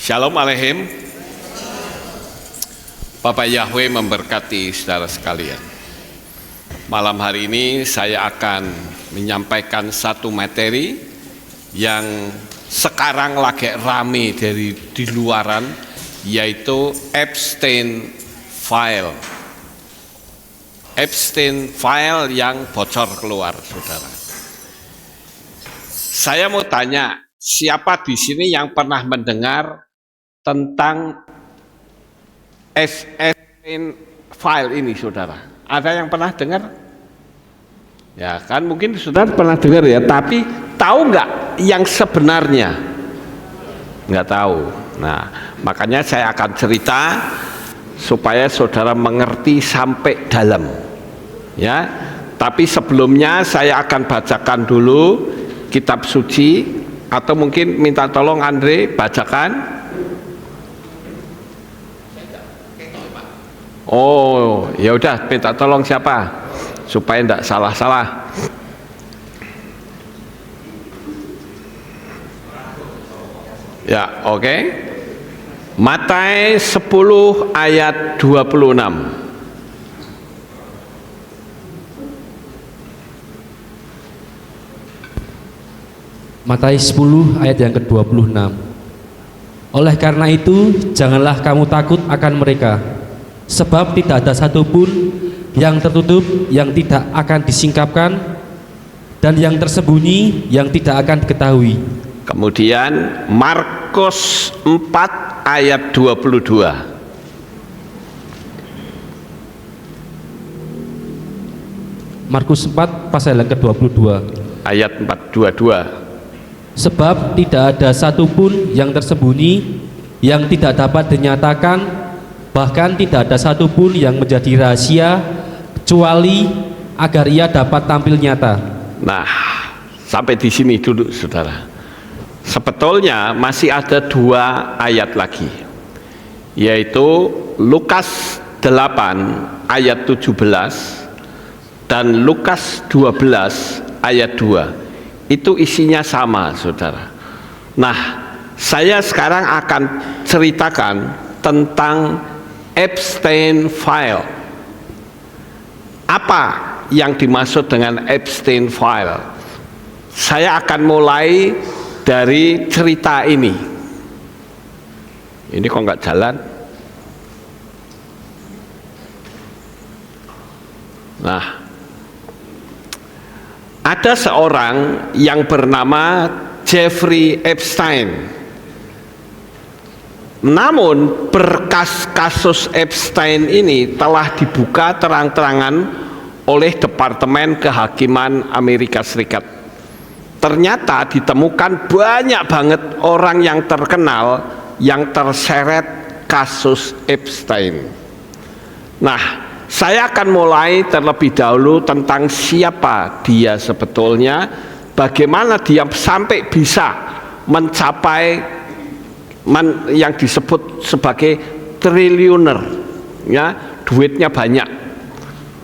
Shalom Aleichem. Bapak Yahweh memberkati saudara sekalian. Malam hari ini saya akan menyampaikan satu materi yang sekarang lagi rame di luaran, yaitu Epstein File. Epstein File yang bocor keluar, saudara. Saya mau tanya, siapa di sini yang pernah mendengar tentang Epstein File ini, saudara? Ada yang pernah dengar? Ya kan, mungkin saudara pernah dengar ya, tapi tahu nggak yang sebenarnya? Nggak tahu. Nah, makanya saya akan cerita supaya saudara mengerti sampai dalam. Ya, tapi sebelumnya saya akan bacakan dulu kitab suci, atau mungkin minta tolong Andre bacakan. Oh, ya udah, minta tolong siapa supaya tidak salah-salah. Ya, oke. Matius 10 ayat 26. Matius 10 ayat yang ke-26. Oleh karena itu, janganlah kamu takut akan mereka, sebab tidak ada satupun yang tertutup yang tidak akan disingkapkan, dan yang tersembunyi yang tidak akan diketahui. Kemudian Markus 4 ayat 22. Markus 4 pasal yang ke-22. Ayat 422. Sebab tidak ada satupun yang tersembunyi yang tidak dapat dinyatakan, bahkan tidak ada satupun yang menjadi rahasia, kecuali agar ia dapat tampil nyata. Nah, sampai di sini dulu, saudara. Sebetulnya masih ada 2 ayat lagi, yaitu Lukas 8 ayat 17 dan Lukas 12 ayat 2. Itu isinya sama, saudara. Nah, saya sekarang akan ceritakan tentang Epstein File. Apa yang dimaksud dengan Epstein File? Saya akan mulai dari cerita ini. Ini kok nggak jalan? Nah, ada seorang yang bernama Jeffrey Epstein. Namun berkas kasus Epstein ini telah dibuka terang-terangan oleh Departemen Kehakiman Amerika Serikat. Ternyata ditemukan banyak banget orang yang terkenal yang terseret kasus Epstein. Nah, saya akan mulai terlebih dahulu tentang siapa dia sebetulnya, bagaimana dia sampai bisa mencapai yang disebut sebagai triliuner, ya, duitnya banyak,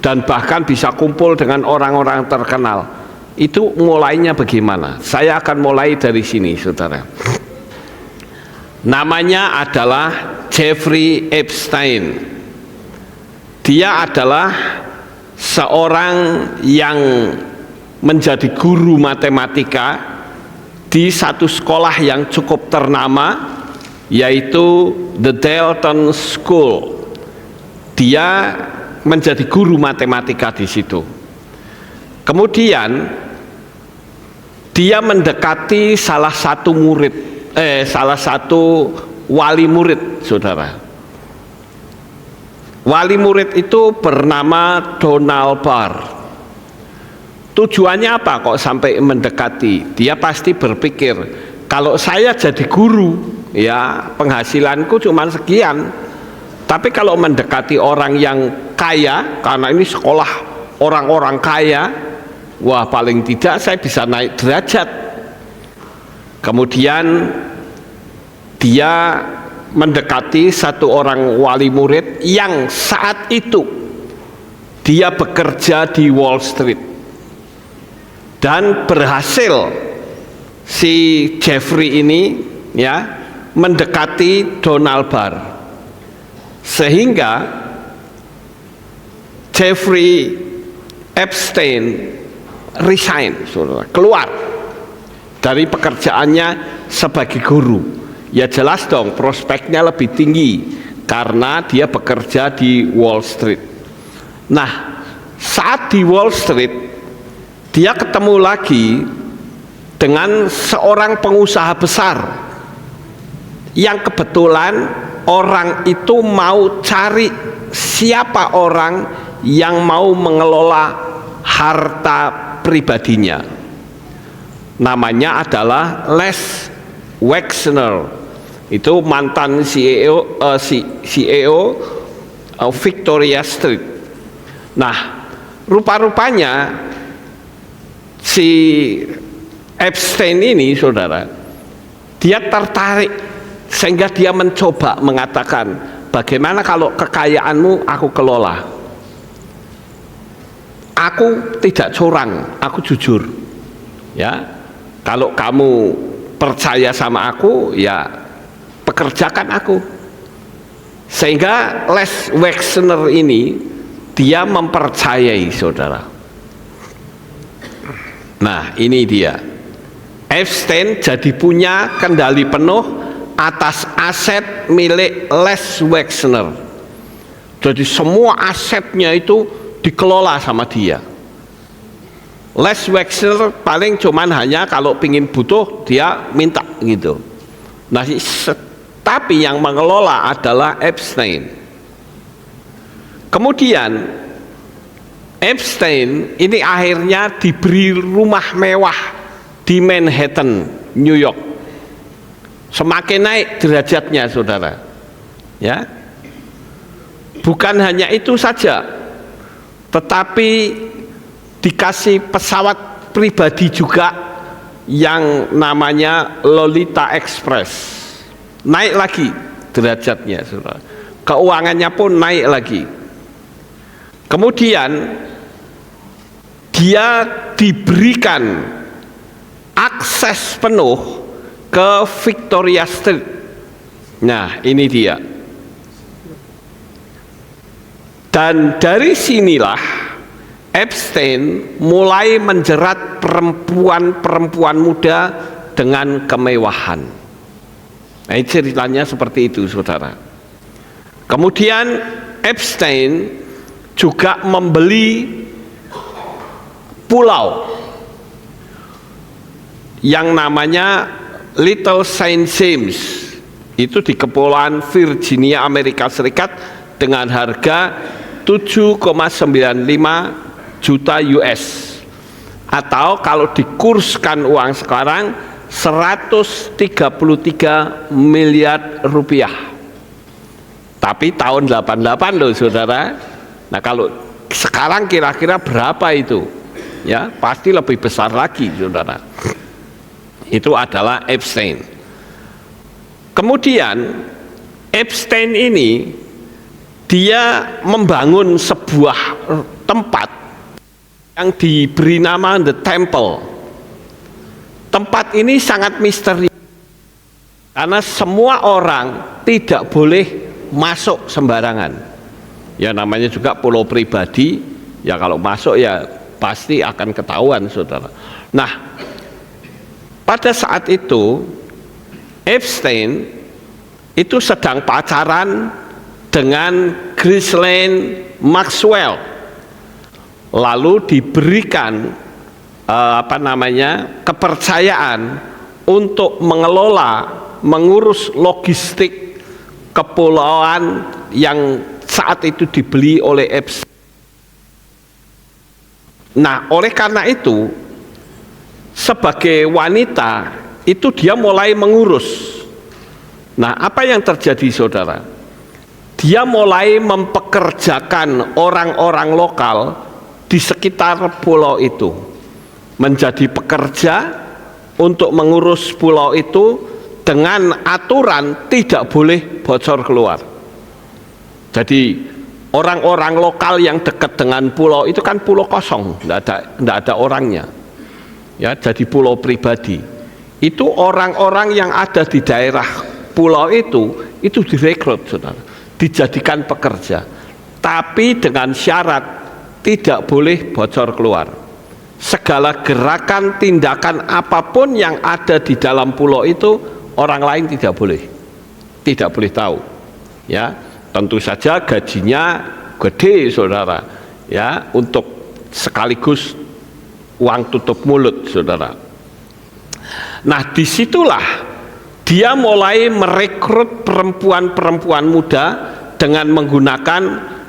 dan bahkan bisa kumpul dengan orang-orang terkenal. Itu mulainya bagaimana? Saya akan mulai dari sini, saudara. Namanya adalah Jeffrey Epstein. Dia adalah seorang yang menjadi guru matematika di satu sekolah yang cukup ternama, yaitu The Dalton School. Dia menjadi guru matematika di situ. Kemudian dia mendekati salah satu wali murid, saudara. Wali murid itu bernama Donald Barr. Tujuannya apa kok sampai mendekati? Dia pasti berpikir, kalau saya jadi guru, ya penghasilanku cuma sekian. Tapi kalau mendekati orang yang kaya, karena ini sekolah orang-orang kaya, wah paling tidak saya bisa naik derajat. Kemudian dia mendekati satu orang wali murid yang saat itu dia bekerja di Wall Street, dan berhasil si Jeffrey ini ya mendekati Donald Barr, sehingga Jeffrey Epstein resign, saudara, keluar dari pekerjaannya sebagai guru. Ya jelas dong prospeknya lebih tinggi karena dia bekerja di Wall Street. Nah, saat di Wall Street dia ketemu lagi dengan seorang pengusaha besar yang kebetulan orang itu mau cari siapa orang yang mau mengelola harta pribadinya. Namanya adalah Les Wexner. Itu mantan CEO Victoria Street. Nah, rupa-rupanya si Epstein ini, saudara, dia tertarik sehingga dia mencoba mengatakan, bagaimana kalau kekayaanmu aku kelola? Aku tidak curang, aku jujur. Ya, kalau kamu percaya sama aku, ya pekerjakan aku. Sehingga Les Wexner ini dia mempercayai, saudara. Nah, ini dia. Epstein jadi punya kendali penuh atas aset milik Les Wexner. Jadi semua asetnya itu dikelola sama dia. Les Wexner paling cuman hanya kalau pingin butuh dia minta gitu. Nah, tapi yang mengelola adalah Epstein. Kemudian Epstein ini akhirnya diberi rumah mewah di Manhattan, New York. Semakin naik derajatnya, saudara. Ya, bukan hanya itu saja, tetapi dikasih pesawat pribadi juga yang namanya Lolita Express. Naik lagi derajatnya, saudara. Keuangannya pun naik lagi. Kemudian dia diberikan akses penuh ke Victoria Street. Nah, ini dia. Dan dari sinilah Epstein mulai menjerat perempuan-perempuan muda dengan kemewahan. Nah, ceritanya seperti itu, saudara. Kemudian Epstein juga membeli pulau yang namanya Little Saint James, itu di Kepulauan Virginia, Amerika Serikat, dengan harga 7,95 juta US, atau kalau dikurskan uang sekarang 133 miliar rupiah. Tapi tahun 88 loh, saudara. Nah, kalau sekarang kira-kira berapa itu? Ya, pasti lebih besar lagi, saudara. Itu adalah Epstein. Kemudian Epstein ini dia membangun sebuah tempat yang diberi nama The Temple. Tempat ini sangat misteri karena semua orang tidak boleh masuk sembarangan. Ya, namanya juga pulau pribadi, ya kalau masuk ya pasti akan ketahuan, saudara. Nah, pada saat itu Epstein itu sedang pacaran dengan Ghislaine Maxwell, lalu diberikan kepercayaan untuk mengurus logistik kepulauan yang saat itu dibeli oleh Epstein. Nah, oleh karena itu sebagai wanita itu dia mulai mengurus. Nah, apa yang terjadi, saudara? Dia mulai mempekerjakan orang-orang lokal di sekitar pulau itu menjadi pekerja untuk mengurus pulau itu dengan aturan tidak boleh bocor keluar. Jadi orang-orang lokal yang dekat dengan pulau itu kan pulau kosong, tidak ada orangnya. Ya, jadi pulau pribadi. Itu orang-orang yang ada di daerah pulau itu direkrut, saudara, dijadikan pekerja, tapi dengan syarat tidak boleh bocor keluar. Segala gerakan, tindakan apapun yang ada di dalam pulau itu orang lain tidak boleh tahu. Ya, tentu saja gajinya gede, saudara, ya, untuk sekaligus uang tutup mulut, saudara. Nah, disitulah dia mulai merekrut perempuan-perempuan muda dengan menggunakan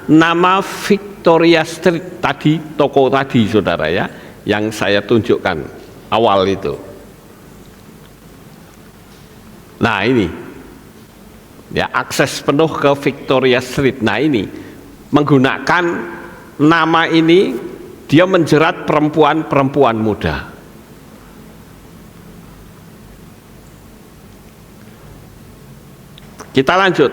nama Victoria Street tadi, toko tadi, saudara, ya, yang saya tunjukkan awal itu. Nah, ini ya, akses penuh ke Victoria Street. Nah, ini menggunakan nama ini dia menjerat perempuan-perempuan muda. Kita lanjut.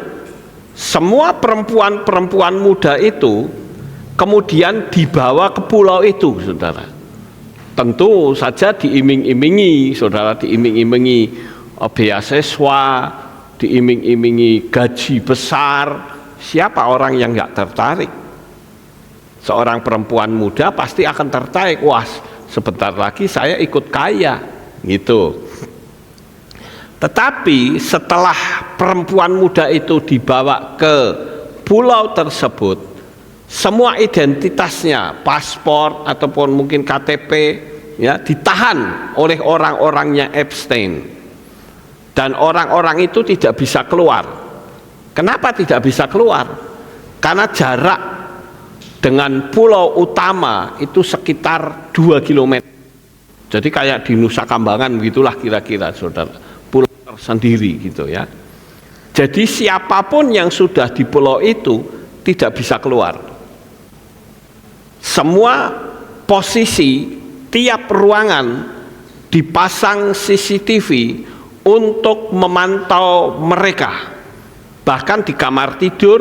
Semua perempuan-perempuan muda itu kemudian dibawa ke pulau itu, saudara. Tentu saja diiming-imingi, saudara, diiming-imingi beasiswa, diiming-imingi gaji besar. Siapa orang yang nggak tertarik? Seorang perempuan muda pasti akan tertarik. Wah, sebentar lagi saya ikut kaya, gitu. Tetapi setelah perempuan muda itu dibawa ke pulau tersebut, semua identitasnya, paspor ataupun mungkin KTP, ya, ditahan oleh orang-orangnya Epstein, dan orang-orang itu tidak bisa keluar. Kenapa tidak bisa keluar? Karena jarak dengan pulau utama itu sekitar 2 km. Jadi kayak di Nusa Kambangan begitulah kira-kira, saudara, pulau tersendiri gitu, ya. Jadi siapapun yang sudah di pulau itu tidak bisa keluar. Semua posisi tiap ruangan dipasang CCTV untuk memantau mereka, bahkan di kamar tidur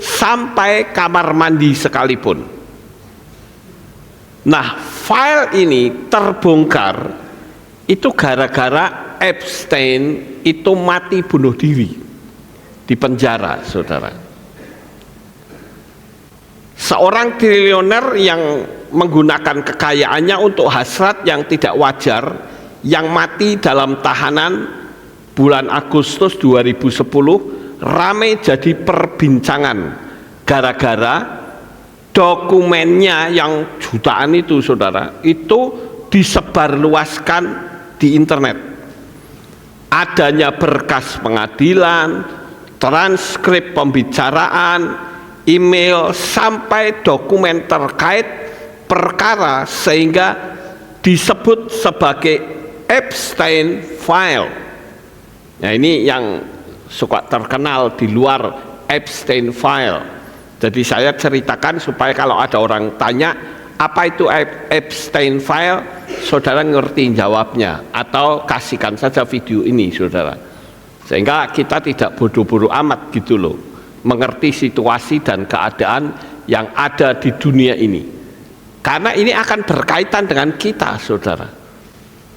sampai kamar mandi sekalipun. Nah, file ini terbongkar itu gara-gara Epstein itu mati bunuh diri di penjara, saudara. Seorang triliuner yang menggunakan kekayaannya untuk hasrat yang tidak wajar, yang mati dalam tahanan bulan Agustus 2010, ramai jadi perbincangan gara-gara dokumennya yang jutaan itu, saudara, itu disebarluaskan di internet. Adanya berkas pengadilan, transkrip pembicaraan, email, sampai dokumen terkait perkara, sehingga disebut sebagai Epstein File. Nah, ini yang suka terkenal di luar Epstein File. Jadi saya ceritakan supaya kalau ada orang tanya apa itu Epstein File, saudara ngerti jawabnya, atau kasihkan saja video ini, saudara, sehingga kita tidak bodoh-bodoh amat gitu loh, mengerti situasi dan keadaan yang ada di dunia ini, karena ini akan berkaitan dengan kita, saudara.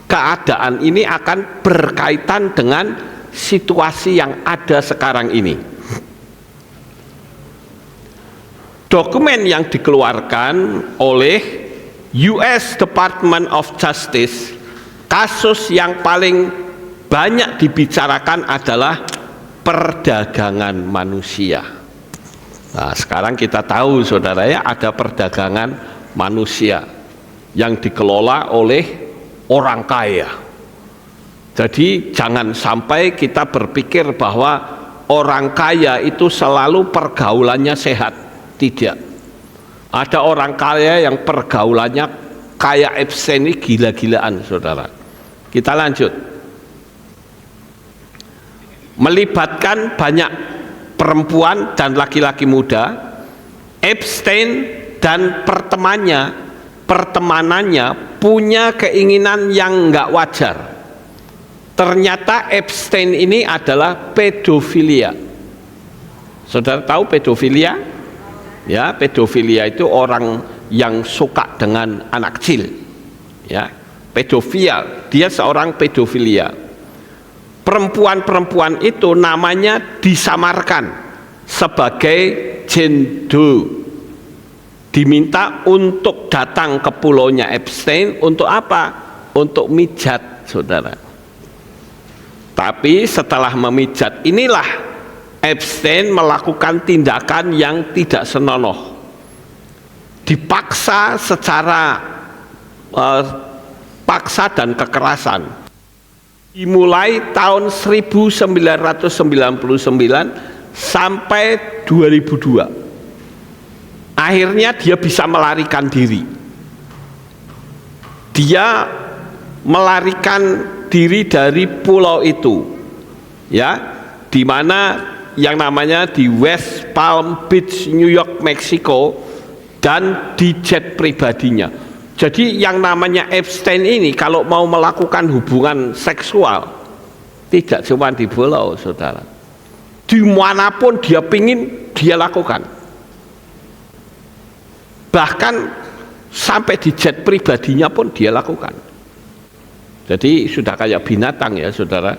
Keadaan ini akan berkaitan dengan situasi yang ada sekarang ini. Dokumen yang dikeluarkan oleh US Department of Justice, kasus yang paling banyak dibicarakan adalah perdagangan manusia. Nah, sekarang kita tahu, saudara, ya, ada perdagangan manusia yang dikelola oleh orang kaya. Jadi jangan sampai kita berpikir bahwa orang kaya itu selalu pergaulannya sehat. Tidak. Ada orang kaya yang pergaulannya kayak Epstein ini gila-gilaan, saudara. Kita lanjut. Melibatkan banyak perempuan dan laki-laki muda. Epstein dan pertemanannya punya keinginan yang nggak wajar. Ternyata Epstein ini adalah pedofilia. Saudara tahu pedofilia? Ya, pedofilia itu orang yang suka dengan anak kecil. Ya, pedofil, dia seorang pedofilia. perempuan-perempuan itu namanya disamarkan sebagai jendo, diminta untuk datang ke pulaunya Epstein untuk apa? Untuk mijat, saudara. Tapi setelah memijat inilah Epstein melakukan tindakan yang tidak senonoh, dipaksa secara paksa dan kekerasan. Dimulai tahun 1999 sampai 2002. Akhirnya dia bisa melarikan diri. Dia melarikan diri dari pulau itu, ya, di mana yang namanya di West Palm Beach, New York, Meksiko, dan di jet pribadinya. Jadi yang namanya Epstein ini kalau mau melakukan hubungan seksual tidak cuma di pulau, saudara, dimanapun dia pingin dia lakukan, bahkan sampai di jet pribadinya pun dia lakukan. Jadi sudah kayak binatang ya, saudara.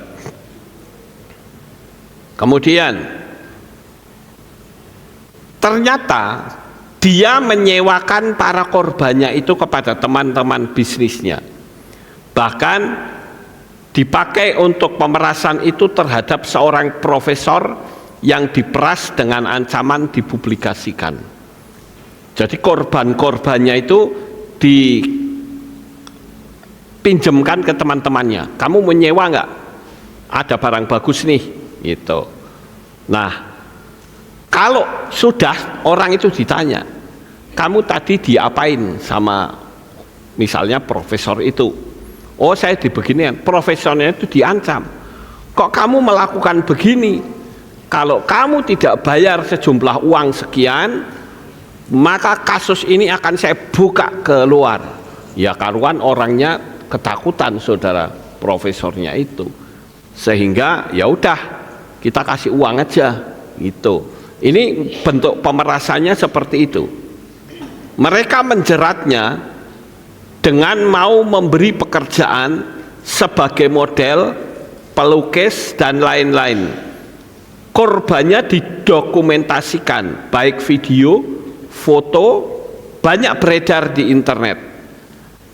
Kemudian ternyata dia menyewakan para korbannya itu kepada teman-teman bisnisnya. Bahkan dipakai untuk pemerasan itu terhadap seorang profesor yang diperas dengan ancaman dipublikasikan. Jadi korban-korbannya itu dipinjamkan ke teman-temannya. Kamu menyewa nggak? Ada barang bagus nih, gitu. Nah, kalau sudah orang itu ditanya, kamu tadi diapain sama misalnya profesor itu? Oh, saya dibeginian. Profesornya itu diancam. Kok kamu melakukan begini? Kalau kamu tidak bayar sejumlah uang sekian, maka kasus ini akan saya buka keluar. Ya karuan orangnya ketakutan, saudara, profesornya itu. Sehingga ya udah, kita kasih uang aja, gitu. Ini bentuk pemerasannya seperti itu. Mereka menjeratnya dengan mau memberi pekerjaan sebagai model, pelukis, dan lain-lain. Korbannya didokumentasikan, baik video, foto, banyak beredar di internet.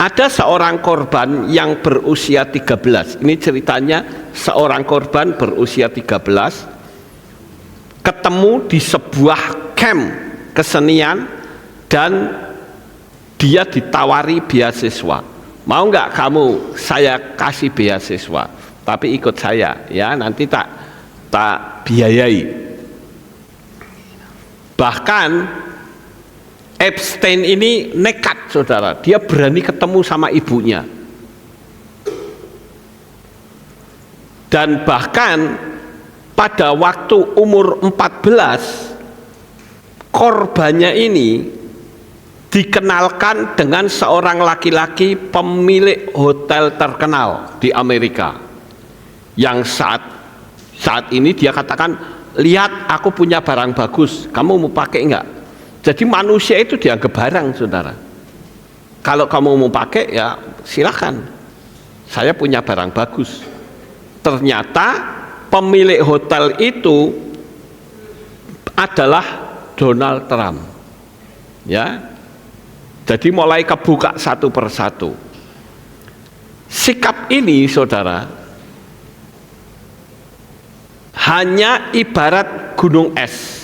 Ada seorang korban yang berusia 13. Ini ceritanya, seorang korban berusia 13 ketemu di sebuah camp kesenian dan dia ditawari beasiswa. Mau nggak kamu saya kasih beasiswa, tapi ikut saya ya, nanti tak biayai. Bahkan Epstein ini nekat, saudara, dia berani ketemu sama ibunya. Dan bahkan pada waktu umur 14, korbannya ini dikenalkan dengan seorang laki-laki pemilik hotel terkenal di Amerika, yang saat ini dia katakan, lihat aku punya barang bagus, kamu mau pakai enggak? Jadi manusia itu dianggap barang, saudara. Kalau kamu mau pakai ya silakan, saya punya barang bagus. Ternyata pemilik hotel itu adalah Donald Trump, ya. Jadi mulai kebuka satu persatu. Sikap ini, saudara, hanya ibarat gunung es.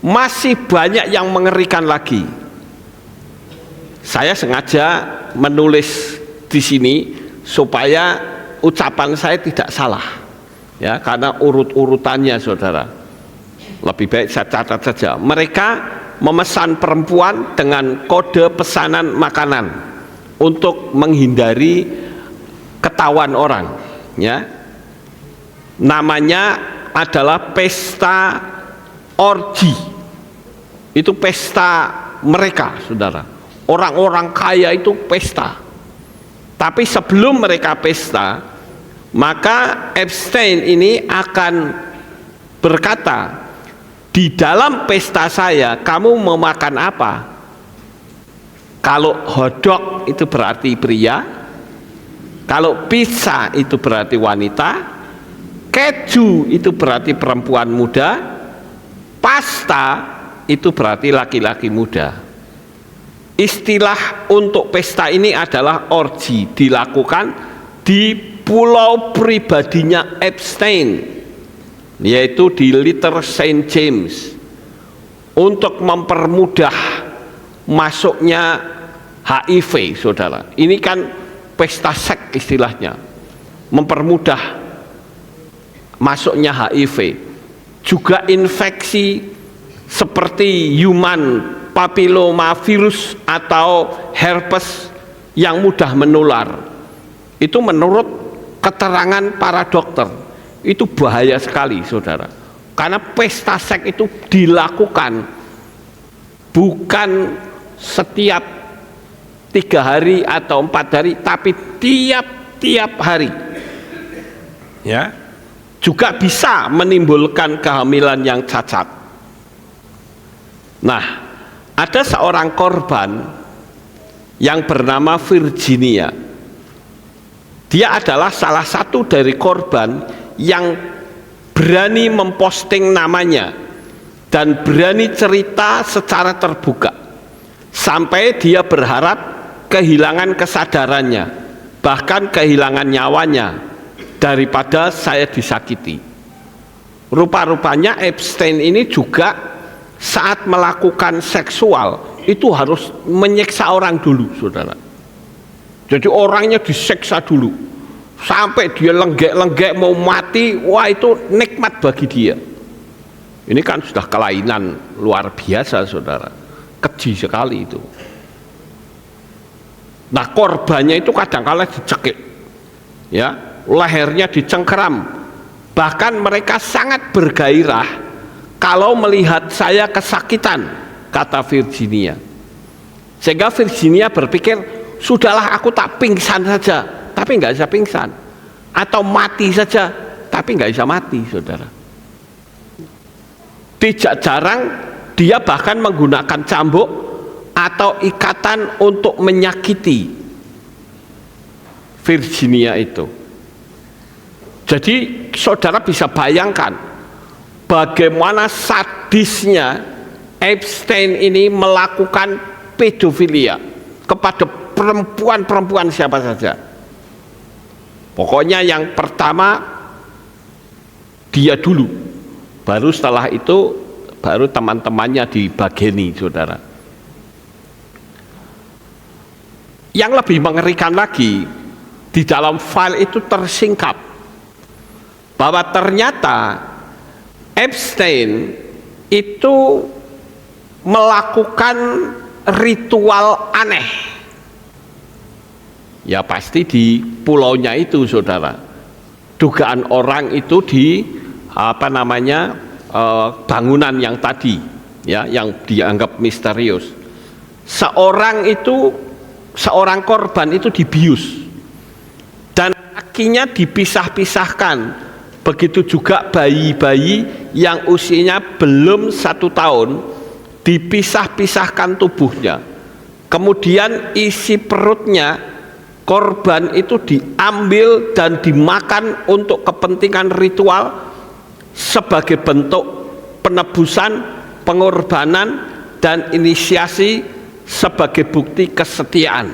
Masih banyak yang mengerikan lagi. Saya sengaja menulis di sini supaya ucapan saya tidak salah, ya, karena urut-urutannya, saudara. Lebih baik saya catat saja. Mereka memesan perempuan dengan kode pesanan makanan untuk menghindari ketahuan orang, ya. Namanya adalah pesta orgi. Itu pesta mereka, saudara. Orang-orang kaya itu pesta. Tapi sebelum mereka pesta, maka Epstein ini akan berkata, di dalam pesta saya kamu mau makan apa? Kalau hotdog itu berarti pria, kalau pizza itu berarti wanita, keju itu berarti perempuan muda, pasta itu berarti laki-laki muda. Istilah untuk pesta ini adalah orgi, dilakukan di pulau pribadinya Epstein, yaitu di Little Saint James, untuk mempermudah masuknya HIV, saudara. Ini kan pesta seks istilahnya, mempermudah masuknya HIV. Juga infeksi seperti human papillomavirus atau herpes yang mudah menular. Itu menurut keterangan para dokter, itu bahaya sekali, saudara. Karena pesta seks itu dilakukan bukan setiap 3 hari atau 4 hari, tapi tiap hari. Ya, juga bisa menimbulkan kehamilan yang cacat. Nah, ada seorang korban yang bernama Virginia. Dia adalah salah satu dari korban yang berani memposting namanya dan berani cerita secara terbuka, sampai dia berharap kehilangan kesadarannya, bahkan kehilangan nyawanya daripada saya disakiti. Rupa-rupanya Epstein ini juga saat melakukan seksual itu harus menyiksa orang dulu, saudara. Jadi orangnya disiksa dulu sampai dia lenggek-lenggek mau mati. Wah, itu nikmat bagi dia. Ini kan sudah kelainan luar biasa, saudara. Keji sekali itu. Nah, korbannya itu kadang-kala dicekik, ya, lehernya dicengkeram. Bahkan mereka sangat bergairah kalau melihat saya kesakitan, kata Virginia. Sehingga Virginia berpikir, sudahlah aku tak pingsan saja, tapi nggak bisa pingsan, atau mati saja, tapi nggak bisa mati, saudara. Tidak jarang dia bahkan menggunakan cambuk atau ikatan untuk menyakiti Virginia itu. Jadi saudara bisa bayangkan bagaimana sadisnya Epstein ini melakukan pedofilia kepada perempuan-perempuan siapa saja. Pokoknya yang pertama dia dulu, baru setelah itu baru teman-temannya dibageni, saudara. Yang lebih mengerikan lagi, di dalam file itu tersingkap bahwa ternyata Epstein itu melakukan ritual aneh. Ya pasti di pulaunya itu, saudara. Dugaan orang itu di bangunan yang tadi, ya, yang dianggap misterius. Seorang korban itu dibius dan kakinya dipisah-pisahkan. Begitu juga bayi-bayi yang usianya belum 1 tahun dipisah-pisahkan tubuhnya. Kemudian isi perutnya korban itu diambil dan dimakan untuk kepentingan ritual sebagai bentuk penebusan, pengorbanan, dan inisiasi sebagai bukti kesetiaan.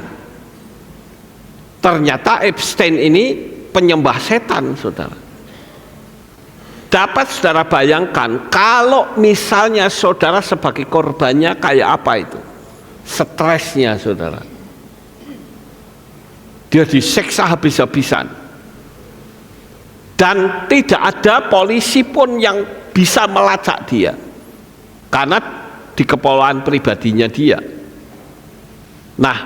Ternyata Epstein ini penyembah setan, saudara. Dapat saudara bayangkan kalau misalnya saudara sebagai korbannya kayak apa itu? Stresnya, saudara. Dia disiksa habis-habisan. Dan tidak ada polisi pun yang bisa melacak dia. Karena di kepulauan pribadinya dia. Nah,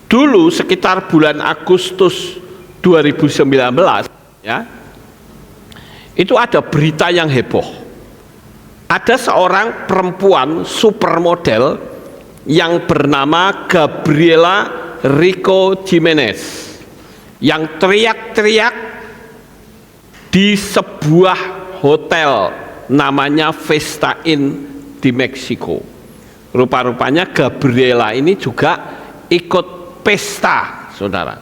dulu sekitar bulan Agustus 2019, ya, itu ada berita yang heboh. Ada seorang perempuan supermodel yang bernama Gabriela Rico Jimenez yang teriak-teriak di sebuah hotel namanya Vesta Inn di Meksiko. Rupa-rupanya Gabriela ini juga ikut pesta, saudara.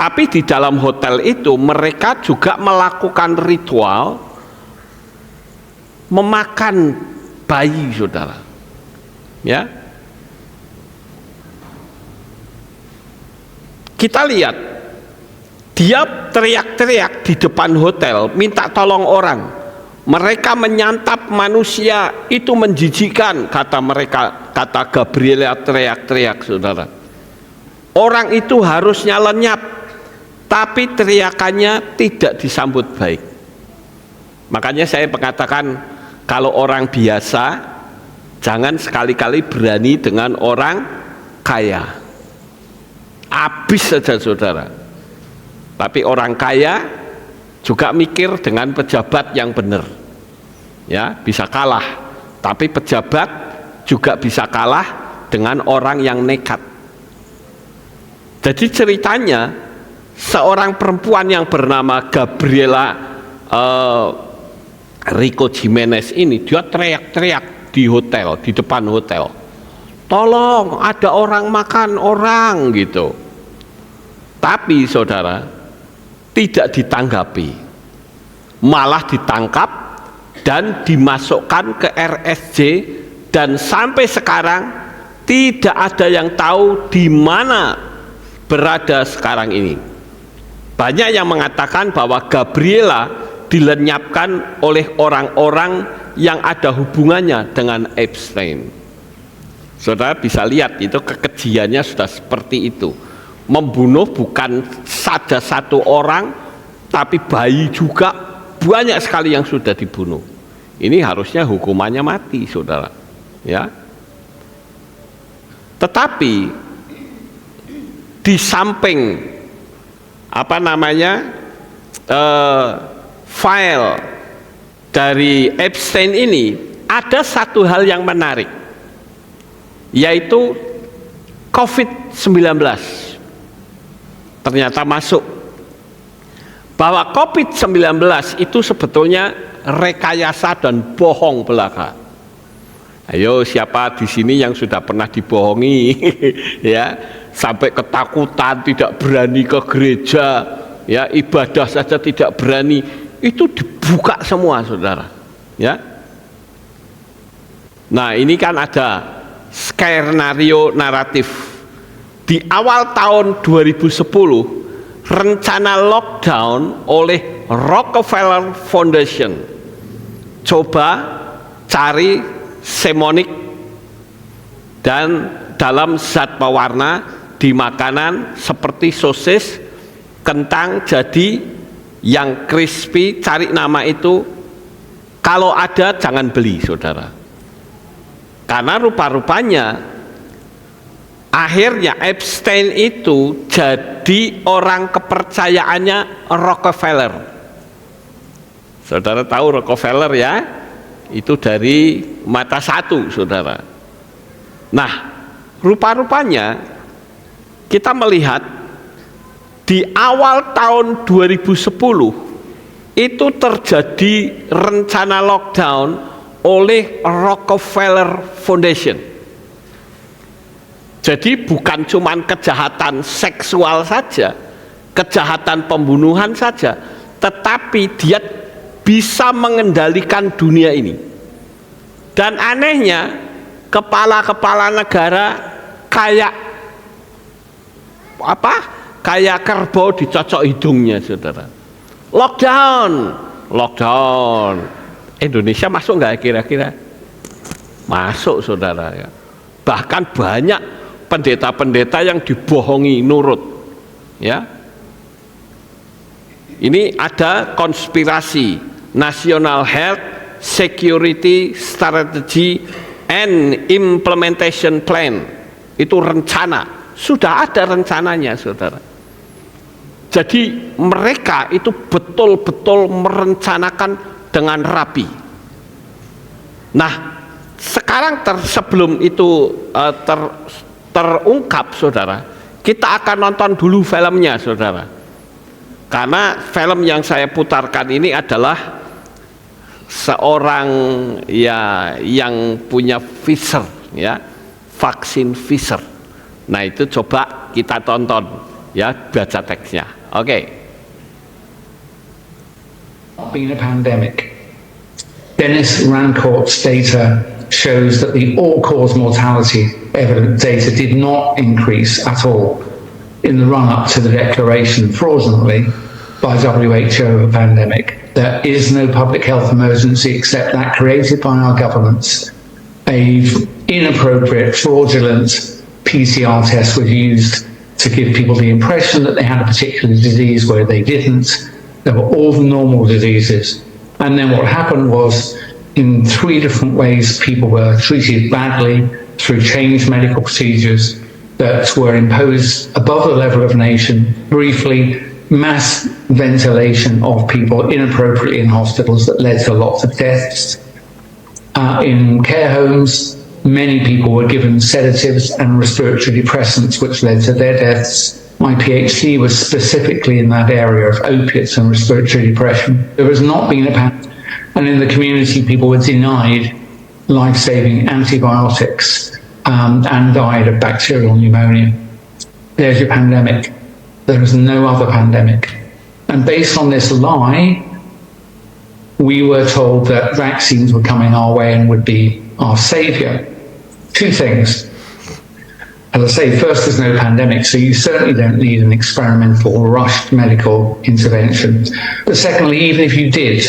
Tapi di dalam hotel itu mereka juga melakukan ritual memakan bayi, saudara. Ya, kita lihat dia teriak-teriak di depan hotel, minta tolong orang. Mereka menyantap manusia, itu menjijikkan, kata mereka, kata Gabriela teriak-teriak, saudara. Orang itu harusnya lenyap, tapi teriakannya tidak disambut baik. Makanya saya mengatakan, kalau orang biasa jangan sekali-kali berani dengan orang kaya. Habis saja, saudara. Tapi orang kaya juga mikir dengan pejabat yang benar. Ya, bisa kalah. Tapi pejabat juga bisa kalah dengan orang yang nekat. Jadi ceritanya, seorang perempuan yang bernama Gabriela Rico Jimenez ini, dia teriak-teriak di hotel, di depan hotel, tolong ada orang makan orang, gitu. Tapi saudara, tidak ditanggapi, malah ditangkap dan dimasukkan ke RSJ, dan sampai sekarang tidak ada yang tahu di mana berada sekarang ini. Banyak yang mengatakan bahwa Gabriela dilenyapkan oleh orang-orang yang ada hubungannya dengan Epstein. Saudara bisa lihat, itu kekejiannya sudah seperti itu. Membunuh bukan saja satu orang, tapi bayi juga banyak sekali yang sudah dibunuh. Ini harusnya hukumannya mati, saudara. Ya. Tetapi di samping file dari Epstein ini, ada satu hal yang menarik, yaitu COVID-19 ternyata masuk. Bahwa COVID-19 itu sebetulnya rekayasa dan bohong belaka. Ayo, siapa di sini yang sudah pernah dibohongi ya, sampai ketakutan, tidak berani ke gereja, ya, ibadah saja tidak berani, itu dibuka semua, saudara. Ya. Nah, ini kan ada skenario naratif. Di awal tahun 2010, rencana lockdown oleh Rockefeller Foundation. Coba cari semonik dan dalam zat pewarna di makanan seperti sosis, kentang jadi yang crispy, cari nama itu. Kalau ada jangan beli, saudara. Karena rupa-rupanya akhirnya Epstein itu jadi orang kepercayaannya Rockefeller. Saudara tahu Rockefeller ya? Itu dari mata satu, saudara. Nah, rupa-rupanya kita melihat di awal tahun 2010 itu terjadi rencana lockdown oleh Rockefeller Foundation. Jadi bukan cuma kejahatan seksual saja, kejahatan pembunuhan saja, tetapi dia bisa mengendalikan dunia ini. Dan anehnya, kepala-kepala negara kayak kayak kerbau dicocok hidungnya, saudara. Lockdown. Indonesia masuk nggak kira-kira? Masuk, saudara. Ya. Bahkan banyak pendeta-pendeta yang dibohongi nurut. Ya. Ini ada konspirasi National Health Security Strategy and Implementation Plan. Itu rencana, sudah ada rencananya, saudara. Jadi mereka itu betul-betul merencanakan dengan rapi. Nah, sekarang sebelum itu terungkap, saudara, kita akan nonton dulu filmnya, saudara. Karena film yang saya putarkan ini adalah seorang ya yang punya Pfizer, ya, vaksin Pfizer. Nah, itu coba kita tonton Ya, baca teksnya. Oke. Being a pandemic, Dennis Rancourt's data shows that the all-cause mortality evidence data did not increase at all in the run-up to the declaration fraudulently by WHO of a pandemic. There is no public health emergency except that created by our governments. A inappropriate, fraudulent PCR test was used to give people the impression that they had a particular disease where they didn't. There were all the normal diseases. And then what happened was, in 3 different ways, people were treated badly through changed medical procedures that were imposed above the level of a nation, briefly, mass ventilation of people inappropriately in hospitals that led to lots of deaths. In care homes, many people were given sedatives and respiratory depressants, which led to their deaths. My PhD was specifically in that area of opiates and respiratory depression. There has not been a pandemic, and in the community, people were denied life-saving antibiotics and died of bacterial pneumonia. There's your pandemic. There is no other pandemic. And based on this lie, we were told that vaccines were coming our way and would be our savior. 2 things. As I say, first, there's no pandemic, so you certainly don't need an experimental or rushed medical intervention. But secondly, even if you did,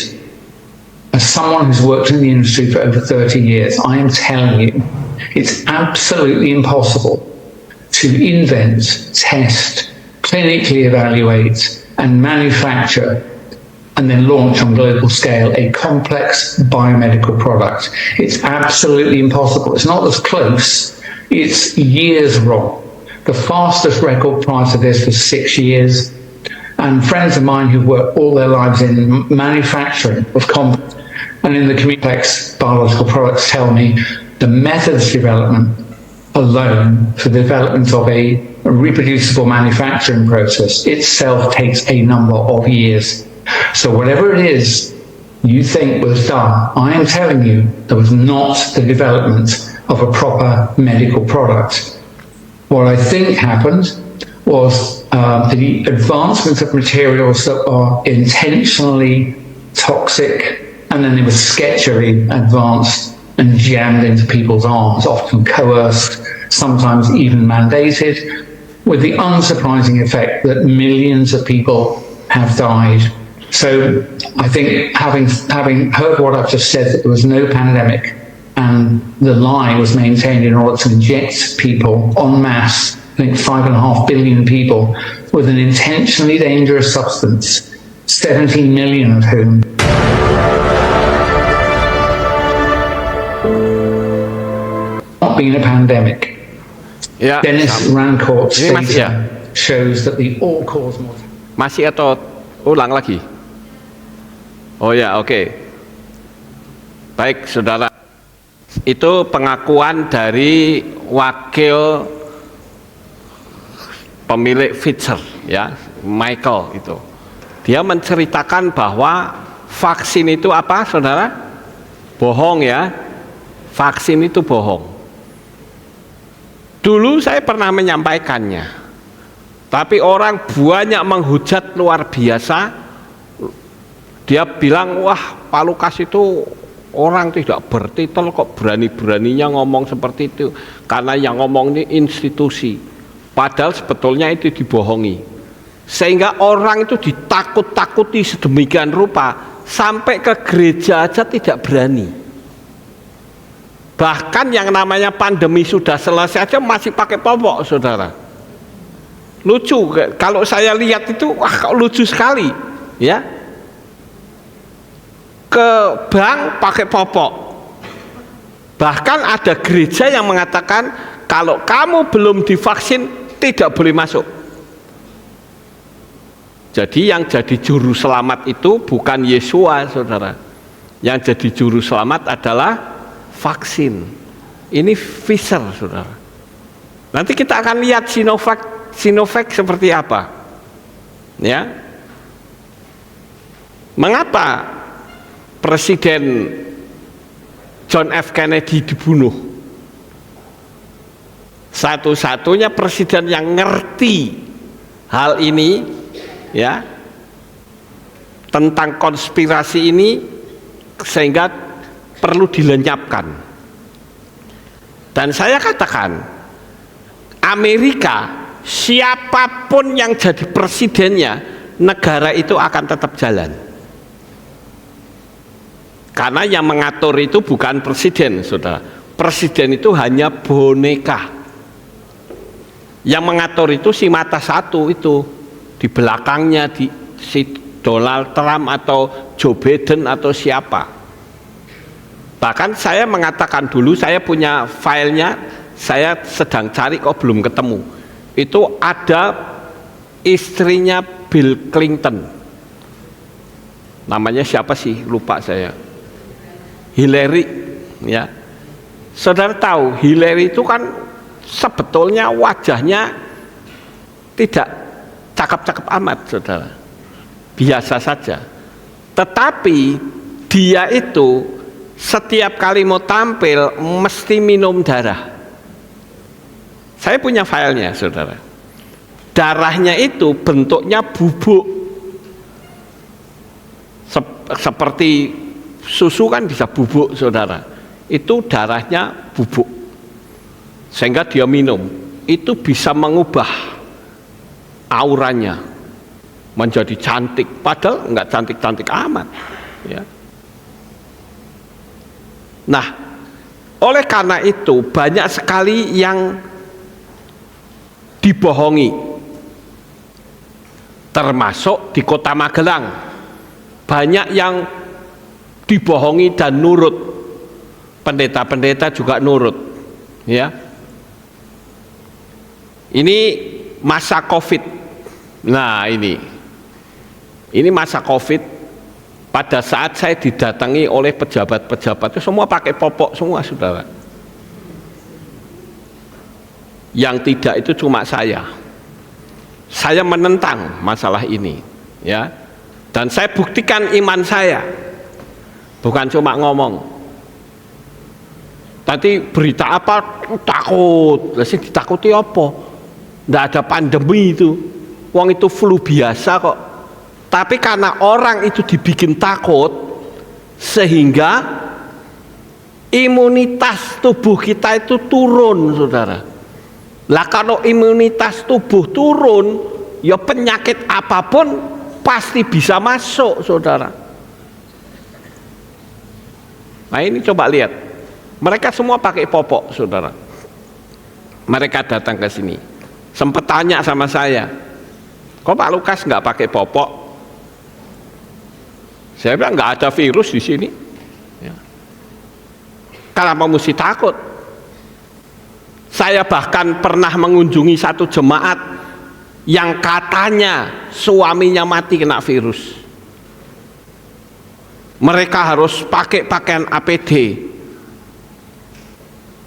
as someone who's worked in the industry for over 30 years, I am telling you, it's absolutely impossible to invent, test, clinically evaluate, and manufacture and then launch on global scale a complex biomedical product. It's absolutely impossible. It's not as close. It's years wrong. The fastest record prior to this was 6 years. And friends of mine who've worked all their lives in manufacturing of complex and in the complex biological products tell me the methods development alone for the development of a reproducible manufacturing process itself takes a number of years. So whatever it is you think was done, I am telling you there was not the development of a proper medical product. What I think happened was the advancement of materials that are intentionally toxic and then they were sketchily advanced and jammed into people's arms, often coerced, sometimes even mandated, with the unsurprising effect that millions of people have died. So I think having heard what I've just said, that there was no pandemic and the lie was maintained in order to inject people en masse, I think 5.5 billion people, with an intentionally dangerous substance, 17 million of whom not being a pandemic. Ya, Dennis Rancourt's ini masih ya? data shows that the all-cause mortality. Masih atau ulang lagi? Oh ya, oke. Baik, saudara. Itu pengakuan dari wakil pemilik Pfizer, ya, Michael itu. Dia menceritakan bahwa vaksin itu apa, saudara? Bohong ya. Vaksin itu bohong. Dulu saya pernah menyampaikannya, tapi orang banyak menghujat luar biasa. Dia bilang, wah Pak Lukas itu orang tidak bertitel kok berani-beraninya ngomong seperti itu, karena yang ngomong ini institusi, padahal sebetulnya itu dibohongi, sehingga orang itu ditakut-takuti sedemikian rupa sampai ke gereja aja tidak berani. Bahkan yang namanya pandemi sudah selesai aja masih pakai popok, saudara. Lucu, kalau saya lihat itu, wah lucu sekali, ya. Ke bank pakai popok. Bahkan ada gereja yang mengatakan kalau kamu belum divaksin tidak boleh masuk. Jadi yang jadi juru selamat itu bukan Yesua, saudara. Yang jadi juru selamat adalah vaksin. Ini Pfizer, saudara. Nanti kita akan lihat Sinovac seperti apa, ya. Mengapa Presiden John F. Kennedy dibunuh? Satu-satunya presiden yang ngerti hal ini ya, tentang konspirasi ini, sehingga perlu dilenyapkan. Dan saya katakan, Amerika, siapapun yang jadi presidennya, negara itu akan tetap jalan. Karena yang mengatur itu bukan presiden, saudara. Presiden itu hanya boneka. Yang mengatur itu si mata satu itu, di belakangnya si Donald Trump atau Joe Biden atau siapa. Bahkan saya mengatakan dulu, saya punya filenya, saya sedang cari kok belum ketemu. Itu ada istrinya Bill Clinton. Namanya siapa sih? Lupa saya. Hillary, ya. Saudara tahu Hillary itu kan sebetulnya wajahnya tidak cakep-cakep amat, saudara. Biasa saja. Tetapi dia itu setiap kali mau tampil mesti minum darah. Saya punya filenya, saudara. Darahnya itu bentuknya bubuk, seperti susu kan bisa bubuk, saudara. Itu darahnya bubuk, sehingga dia minum itu bisa mengubah auranya menjadi cantik, padahal nggak cantik-cantik amat, ya. Nah, oleh karena itu banyak sekali yang dibohongi, termasuk di Kota Magelang. Banyak yang dibohongi dan nurut, pendeta-pendeta juga nurut, ya. Ini masa COVID. Nah, ini masa COVID. Pada saat saya didatangi oleh pejabat-pejabat itu semua pakai popok semua, saudara. Yang tidak itu cuma saya. Saya menentang masalah ini, ya. Dan saya buktikan iman saya, bukan cuma ngomong. Tadi berita apa? Takut. Lah sing ditakuti apa? Nggak ada pandemi itu. Wong itu flu biasa kok. Tapi karena orang itu dibikin takut, sehingga imunitas tubuh kita itu turun, saudara. Lah kalau imunitas tubuh turun, ya penyakit apapun pasti bisa masuk, saudara. Nah ini coba lihat, mereka semua pakai popok, saudara. Mereka datang ke sini, sempat tanya sama saya, kok Pak Lukas nggak pakai popok? Saya bilang nggak ada virus di sini. Ya. Kenapa mesti takut? Saya bahkan pernah mengunjungi satu jemaat yang katanya suaminya mati kena virus. Mereka harus pakai pakaian APD.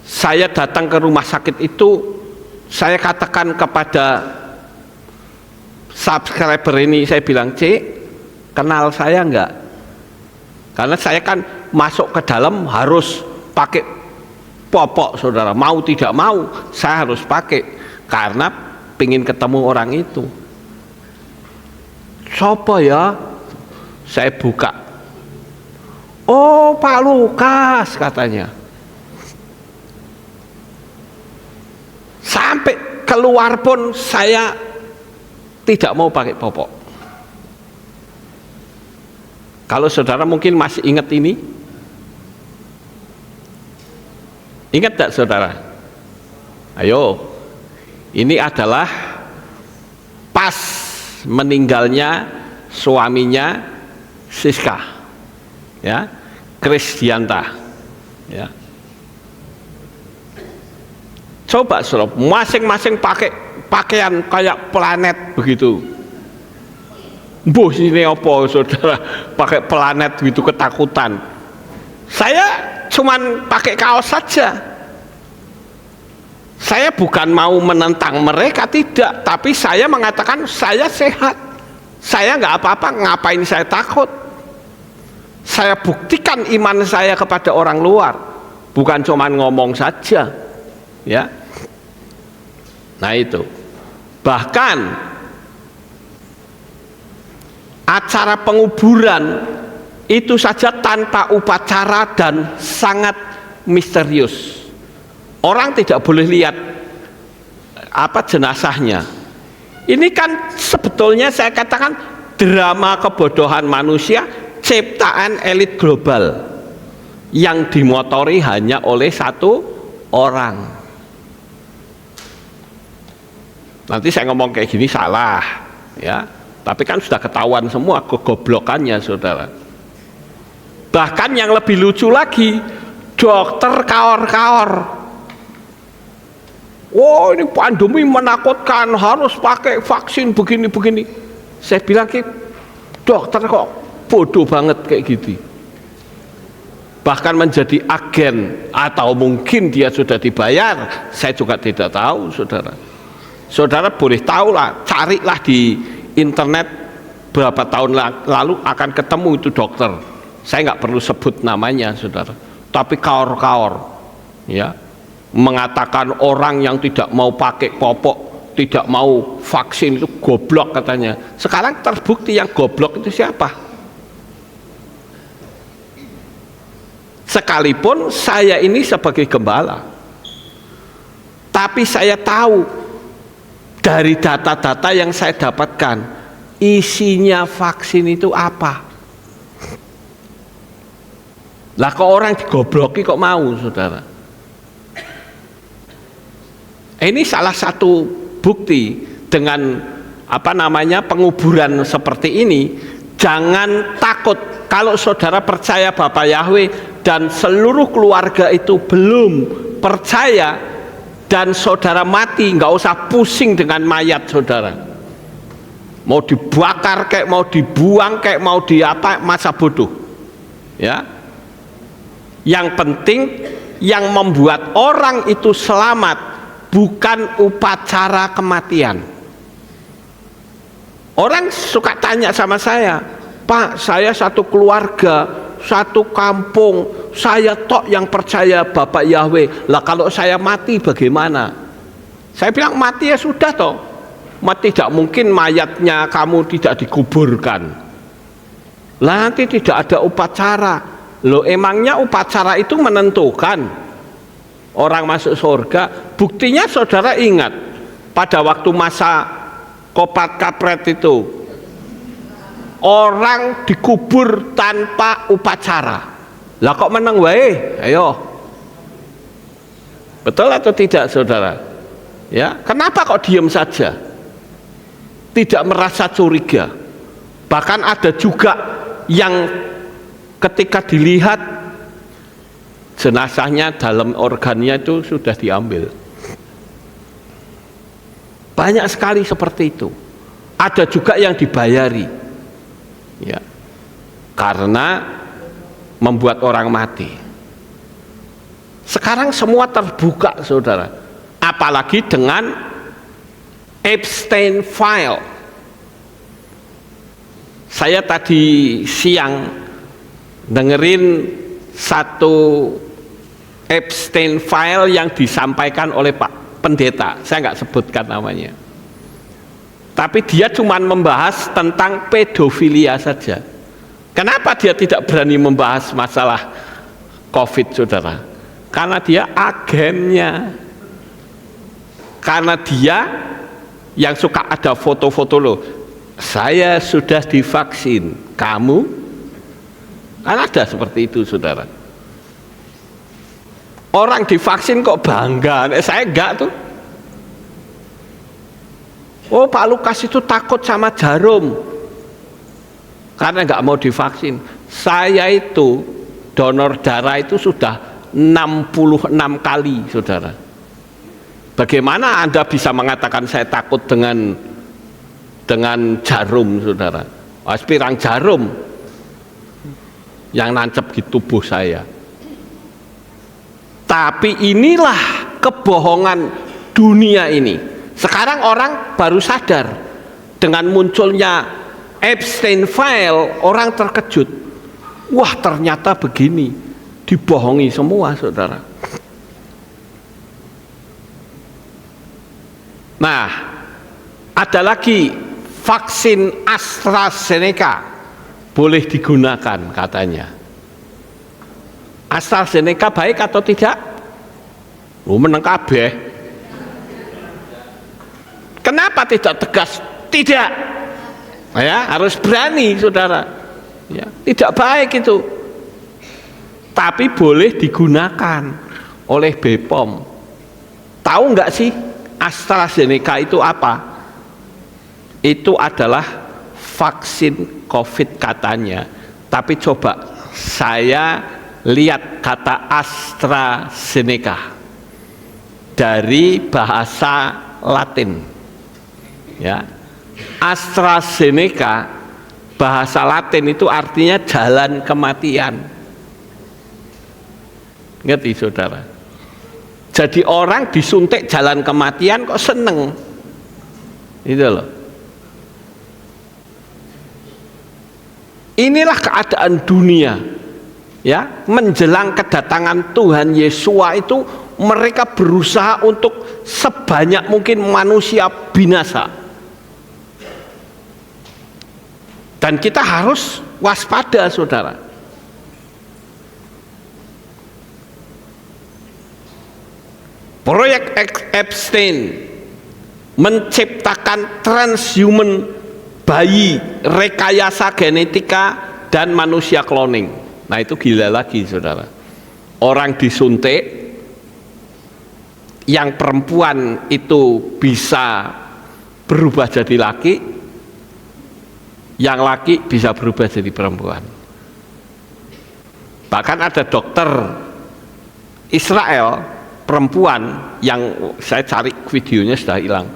Saya datang ke rumah sakit itu, saya katakan kepada subscriber ini, saya bilang, "Cik, kenal saya enggak?" Karena saya kan masuk ke dalam harus pakai popok, saudara. Mau tidak mau saya harus pakai karena pengen ketemu orang itu. Siapa ya? Saya buka. Oh, Pak Lukas katanya. Sampai keluar pun saya tidak mau pakai popok. Kalau saudara mungkin masih ingat ini, ingat tidak saudara? Ayo, ini adalah pas meninggalnya suaminya Siska, ya, Krisdianta, ya. Coba saudara, masing-masing pakai pakaian kayak planet begitu. Buh, ini apa saudara, pakai planet gitu, ketakutan. Saya cuman pakai kaos saja. Saya bukan mau menentang mereka, tidak, tapi saya mengatakan saya sehat, saya nggak apa-apa, ngapain saya takut. Saya buktikan iman saya kepada orang luar, bukan cuman ngomong saja, ya. Nah itu, bahkan acara penguburan itu saja tanpa upacara dan sangat misterius. Orang tidak boleh lihat jenazahnya. Ini kan sebetulnya saya katakan drama kebodohan manusia ciptaan elit global yang dimotori hanya oleh satu orang. Nanti saya ngomong kayak gini salah, ya. Tapi kan sudah ketahuan semua kegoblokannya, saudara. Bahkan yang lebih lucu lagi, dokter kaor-kaor. Oh, ini pandemi menakutkan, harus pakai vaksin begini-begini. Saya bilang, dokter kok bodoh banget kayak gitu. Bahkan menjadi agen, atau mungkin dia sudah dibayar, saya juga tidak tahu, saudara. Saudara boleh tahu lah, carilah di internet berapa tahun lalu akan ketemu itu dokter. Saya nggak perlu sebut namanya, saudara. Tapi kaor-kaor, ya, mengatakan orang yang tidak mau pakai popok, tidak mau vaksin itu goblok katanya. Sekarang terbukti yang goblok itu siapa? Sekalipun saya ini sebagai gembala, tapi saya tahu dari data-data yang saya dapatkan, isinya vaksin itu apa. Lah kok orang digobloki kok mau, saudara? Ini salah satu bukti dengan penguburan seperti ini. Jangan takut kalau saudara percaya Bapak Yahweh dan seluruh keluarga itu belum percaya dan saudara mati, nggak usah pusing dengan mayat saudara. Mau dibakar kayak mau dibuang kayak mau masa bodoh, ya. Yang penting yang membuat orang itu selamat bukan upacara kematian. Orang suka tanya sama saya, Pak, saya satu keluarga, satu kampung, saya tok yang percaya Bapak Yahweh. Lah kalau saya mati bagaimana? Saya bilang mati ya sudah toh. Tidak mungkin mayatnya kamu tidak dikuburkan. Lah nanti tidak ada upacara. Loh, emangnya upacara itu menentukan orang masuk surga? Buktinya saudara ingat pada waktu masa kopat kapret itu, orang dikubur tanpa upacara. Lah kok menang wae? Ayo, betul atau tidak saudara? Ya, kenapa kok diam saja? Tidak merasa curiga. Bahkan ada juga yang ketika dilihat jenazahnya dalam organnya itu sudah diambil. Banyak sekali seperti itu. Ada juga yang dibayari, ya, karena membuat orang mati. Sekarang semua terbuka, saudara. Apalagi dengan Epstein File. Saya tadi siang dengerin satu Epstein File yang disampaikan oleh Pak Pendeta, saya nggak sebutkan namanya, tapi dia cuma membahas tentang pedofilia saja. Kenapa dia tidak berani membahas masalah COVID, saudara? Karena dia agennya, karena dia yang suka ada foto-foto loh, saya sudah divaksin, kamu? Kan ada seperti itu, saudara. Orang divaksin kok bangga, saya enggak tuh. Oh, Pak Lukas itu takut sama jarum karena enggak mau divaksin. Saya itu donor darah itu sudah 66 kali, saudara. Bagaimana Anda bisa mengatakan saya takut dengan jarum, saudara? Pirang jarum yang nancep di tubuh saya. Tapi inilah kebohongan dunia ini. Sekarang orang baru sadar dengan munculnya Epstein File, orang terkejut. Wah, ternyata begini, dibohongi semua, saudara. Nah, ada lagi vaksin AstraZeneca boleh digunakan katanya. AstraZeneca baik atau tidak? Meneng kabeh. Kenapa tidak tegas? Tidak. Ya, harus berani, saudara. Ya, tidak baik itu. Tapi boleh digunakan oleh BPOM. Tahu nggak sih AstraZeneca itu apa? Itu adalah vaksin COVID katanya. Tapi coba saya lihat kata AstraZeneca dari bahasa Latin. Ya, AstraZeneca bahasa Latin itu artinya jalan kematian. Ngerti saudara? Jadi orang disuntik jalan kematian kok seneng, itu loh. Inilah keadaan dunia, ya, menjelang kedatangan Tuhan Yesua itu mereka berusaha untuk sebanyak mungkin manusia binasa. Dan kita harus waspada, saudara. Proyek Epstein menciptakan transhuman bayi, rekayasa genetika, dan manusia cloning. Nah itu gila lagi, saudara. Orang disuntik, yang perempuan itu bisa berubah jadi laki, yang laki bisa berubah jadi perempuan. Bahkan ada dokter Israel perempuan yang saya cari videonya sudah hilang.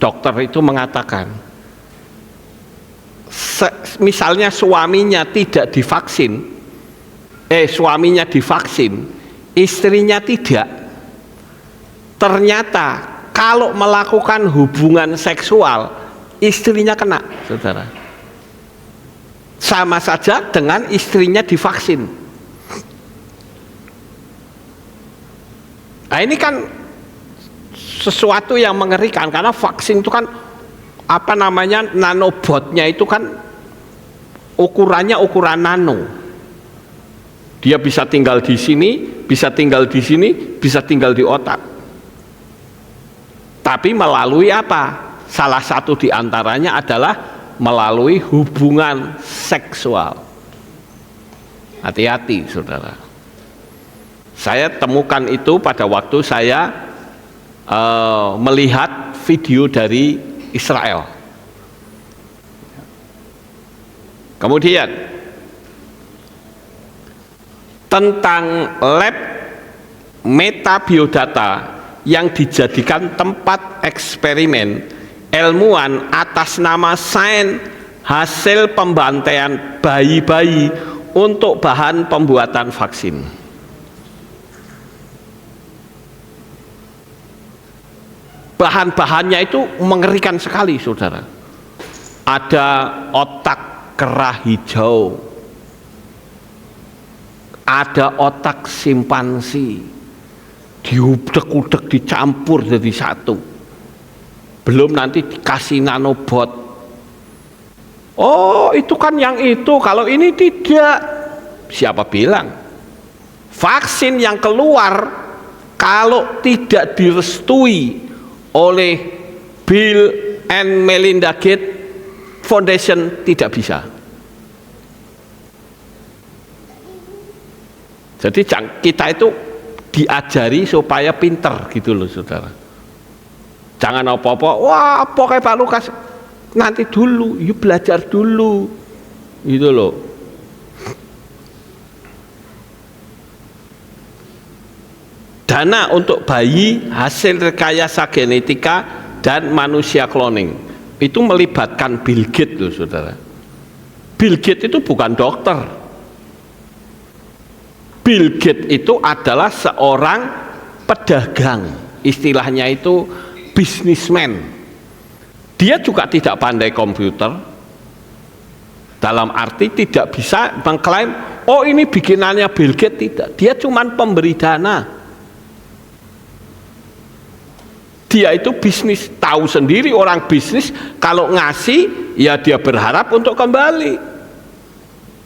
Dokter itu mengatakan, misalnya suaminya tidak divaksin, suaminya divaksin, istrinya tidak, ternyata kalau melakukan hubungan seksual istrinya kena, saudara. Sama saja dengan istrinya divaksin. Nah ini kan sesuatu yang mengerikan, karena vaksin itu kan apa namanya, nanobotnya itu kan ukurannya ukuran nano. Dia bisa tinggal di sini, bisa tinggal di sini, bisa tinggal di otak. Tapi melalui apa? Salah satu di antaranya adalah melalui hubungan seksual. Hati-hati, saudara. Saya temukan itu pada waktu saya melihat video dari Israel. Kemudian tentang lab metabiodata yang dijadikan tempat eksperimen ilmuwan atas nama sains hasil pembantaian bayi-bayi untuk bahan pembuatan vaksin. Bahan-bahannya itu mengerikan sekali, saudara. Ada otak kera hijau, ada otak simpansi, diudek-udek dicampur jadi satu. Belum nanti dikasih nanobot. Oh itu kan yang itu, kalau ini tidak. Siapa bilang? Vaksin yang keluar kalau tidak direstui oleh Bill and Melinda Gates Foundation tidak bisa. Jadi kita itu diajari supaya pinter gitu loh, saudara. Jangan apa-apa, wah pokoknya Pak Lukas nanti dulu, yuk belajar dulu, gitu loh. Dana untuk bayi hasil rekayasa genetika dan manusia cloning itu melibatkan Bill Gates loh, saudara. Bill Gates itu bukan dokter. Bill Gates itu adalah seorang pedagang, istilahnya itu bisnismen. Dia juga tidak pandai komputer, dalam arti tidak bisa mengklaim, oh ini bikinannya Bill Gates, tidak. Dia cuma pemberi dana. Dia itu bisnis, tahu sendiri orang bisnis kalau ngasih ya dia berharap untuk kembali.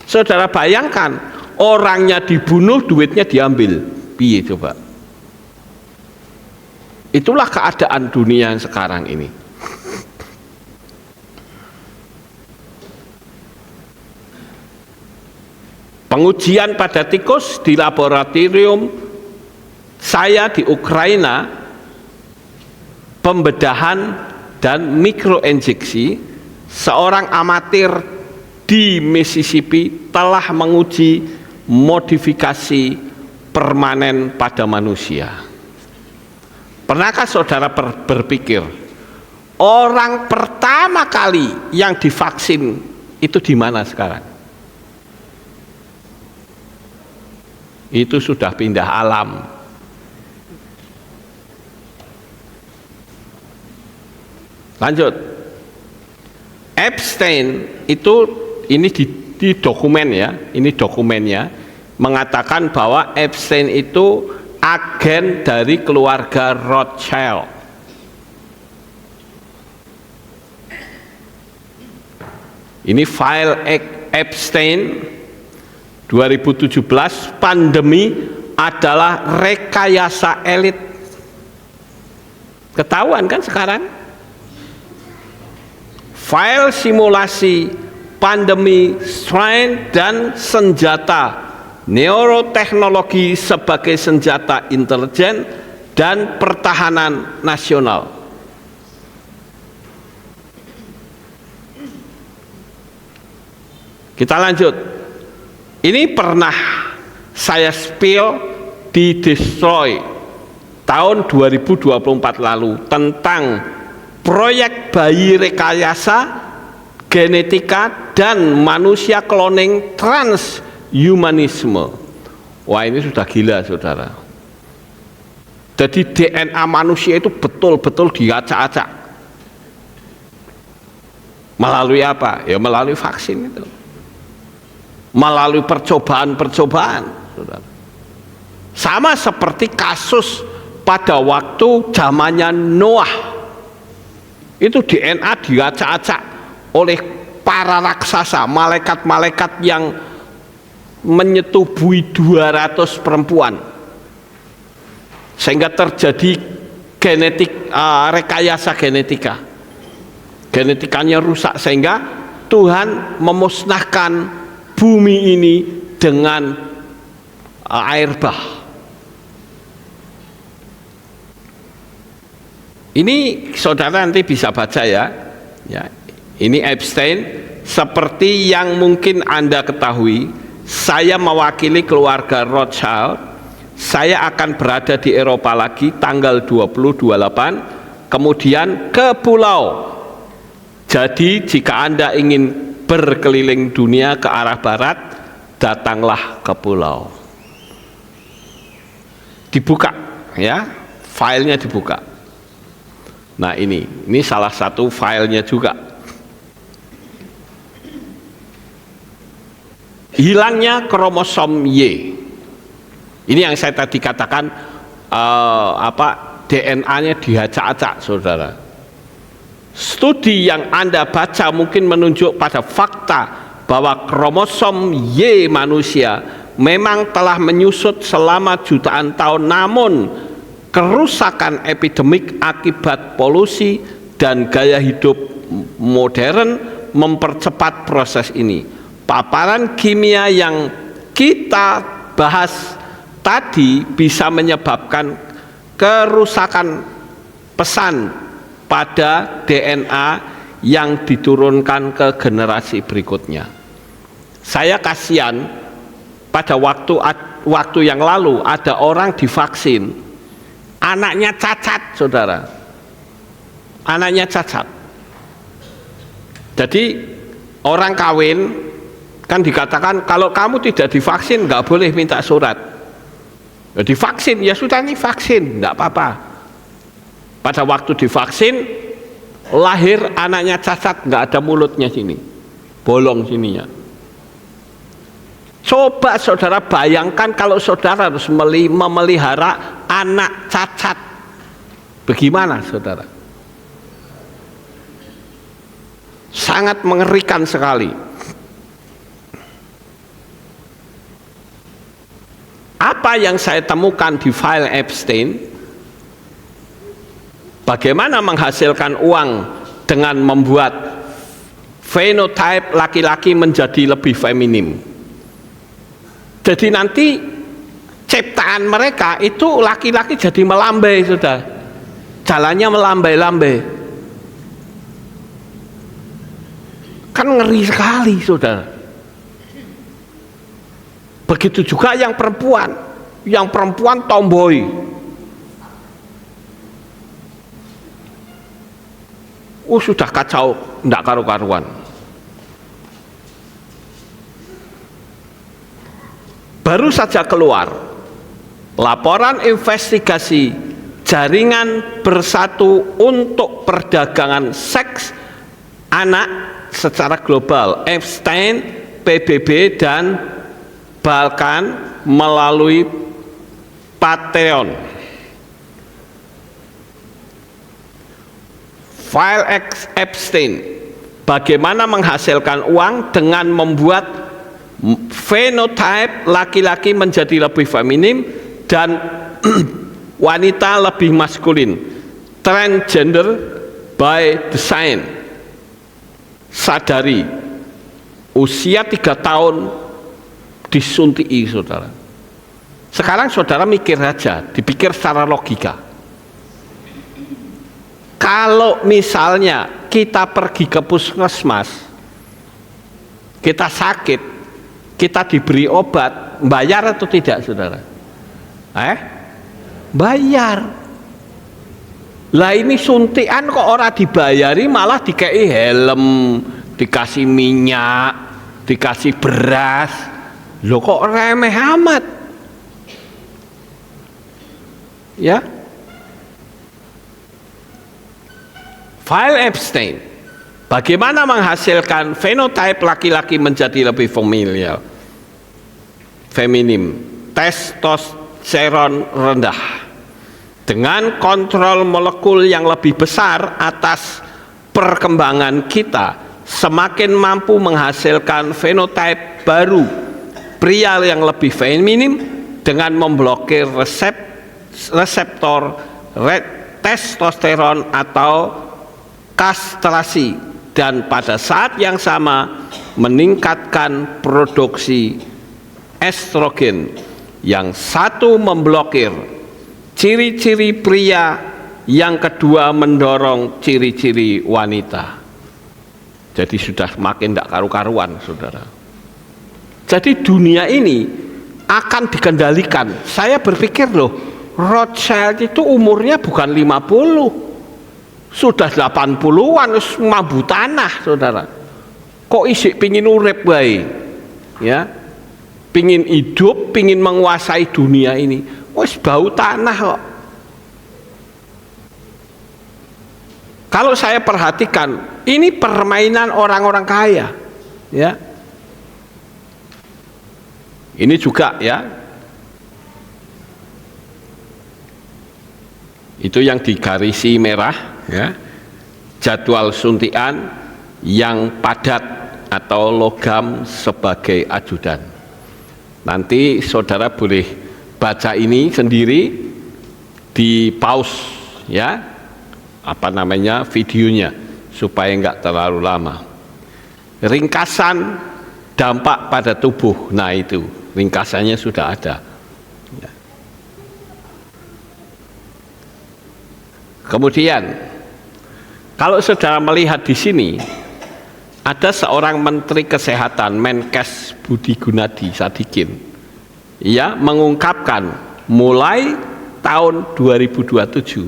Saudara bayangkan, orangnya dibunuh, duitnya diambil. Piye coba? Itulah keadaan dunia yang sekarang ini. Pengujian pada tikus di laboratorium saya di Ukraina, pembedahan dan mikroinjeksi, seorang amatir di Mississippi telah menguji modifikasi permanen pada manusia. Pernahkah saudara berpikir orang pertama kali yang divaksin itu di mana sekarang? Itu sudah pindah alam. Lanjut. Epstein itu ini di dokumen ya, ini dokumennya mengatakan bahwa Epstein itu agen dari keluarga Rothschild. Ini file Epstein 2017, pandemi adalah rekayasa elit. Ketahuan kan sekarang? File simulasi pandemi strain dan senjata neuroteknologi sebagai senjata intelijen dan pertahanan nasional. Kita lanjut. Ini pernah saya spill di Destroy tahun 2024 lalu tentang proyek bayi rekayasa genetika dan manusia cloning transhumanisme. Wah, ini sudah gila saudara. Jadi DNA manusia itu betul-betul diacak-acak. Melalui apa? Ya melalui vaksin itu. Melalui percobaan-percobaan saudara. Sama seperti kasus pada waktu zamannya Noah. Itu DNA diacak-acak oleh para raksasa, malaikat-malaikat yang menyetubui 200 perempuan sehingga terjadi rekayasa genetikanya rusak sehingga Tuhan memusnahkan bumi ini dengan air bah. Ini saudara nanti bisa baca ya. Ini Epstein. Seperti yang mungkin Anda ketahui, saya mewakili keluarga Rothschild. Saya akan berada di Eropa lagi tanggal 20-28, kemudian ke pulau. Jadi jika Anda ingin berkeliling dunia ke arah barat, datanglah ke pulau. Dibuka ya, filenya dibuka. Nah ini salah satu filenya juga. Hilangnya kromosom Y. Ini yang saya tadi katakan DNA-nya diacak-acak saudara. Studi yang Anda baca mungkin menunjuk pada fakta bahwa kromosom Y manusia memang telah menyusut selama jutaan tahun, namun kerusakan epidemik akibat polusi dan gaya hidup modern mempercepat proses ini. Paparan kimia yang kita bahas tadi bisa menyebabkan kerusakan pesan pada DNA yang diturunkan ke generasi berikutnya. Saya kasihan pada waktu yang lalu ada orang divaksin, anaknya cacat saudara, anaknya cacat. Jadi orang kawin kan dikatakan kalau kamu tidak divaksin nggak boleh minta surat. Ya, divaksin ya sudah, ini vaksin nggak apa-apa. Pada waktu divaksin lahir anaknya cacat, nggak ada mulutnya sini, bolong sininya. Coba saudara bayangkan kalau saudara harus memelihara anak cacat. Bagaimana saudara? Sangat mengerikan sekali. Apa yang saya temukan di file Epstein, bagaimana menghasilkan uang dengan membuat fenotype laki-laki menjadi lebih feminim. Jadi nanti ciptaan mereka itu laki-laki jadi melambai, sudah jalannya melambai-lambai. Kan ngeri sekali, saudara. Begitu juga yang perempuan tomboy. Sudah kacau, tidak karu-karuan. Baru saja keluar laporan investigasi jaringan bersatu untuk perdagangan seks anak secara global, Epstein, PBB, dan bahkan melalui Patreon. File Epstein, bagaimana menghasilkan uang dengan membuat fenotype laki-laki menjadi lebih feminim dan wanita lebih maskulin, transgender by design. Sadari, usia 3 tahun disunti'i, saudara. Sekarang saudara mikir aja, dipikir secara logika. Kalau misalnya kita pergi ke puskesmas, kita sakit, kita diberi obat, bayar atau tidak, saudara? Bayar. Lah ini suntikan kok ora dibayari, malah dikei helm, dikasih minyak, dikasih beras. Loh kok remeh amat? Ya. File Epstein, bagaimana menghasilkan fenotype laki-laki menjadi lebih feminim, testosteron rendah, dengan kontrol molekul yang lebih besar atas perkembangan kita, semakin mampu menghasilkan fenotype baru, pria yang lebih feminim dengan memblokir reseptor testosteron atau kastrasi, dan pada saat yang sama meningkatkan produksi estrogen. Yang satu memblokir ciri-ciri pria, yang kedua mendorong ciri-ciri wanita. Jadi sudah makin tidak karu-karuan, saudara. Jadi dunia ini akan dikendalikan. Saya berpikir loh, Rothschild itu umurnya bukan 50, sudah 80-an, mambu tanah, saudara. Kok isik pingin urip bae, ya, pingin hidup, pingin menguasai dunia ini, wis bau tanah kok. Kalau saya perhatikan, ini permainan orang-orang kaya, ya. Ini juga, ya, itu yang digarisi merah, ya, jadwal suntikan yang padat atau logam sebagai ajudan. Nanti saudara boleh baca ini sendiri, di pause, ya, apa namanya, videonya, supaya enggak terlalu lama. Ringkasan dampak pada tubuh, nah itu ringkasannya sudah ada. Kemudian, kalau saudara melihat di sini, ada seorang Menteri Kesehatan, Menkes Budi Gunadi Sadikin, ia mengungkapkan mulai tahun 2027,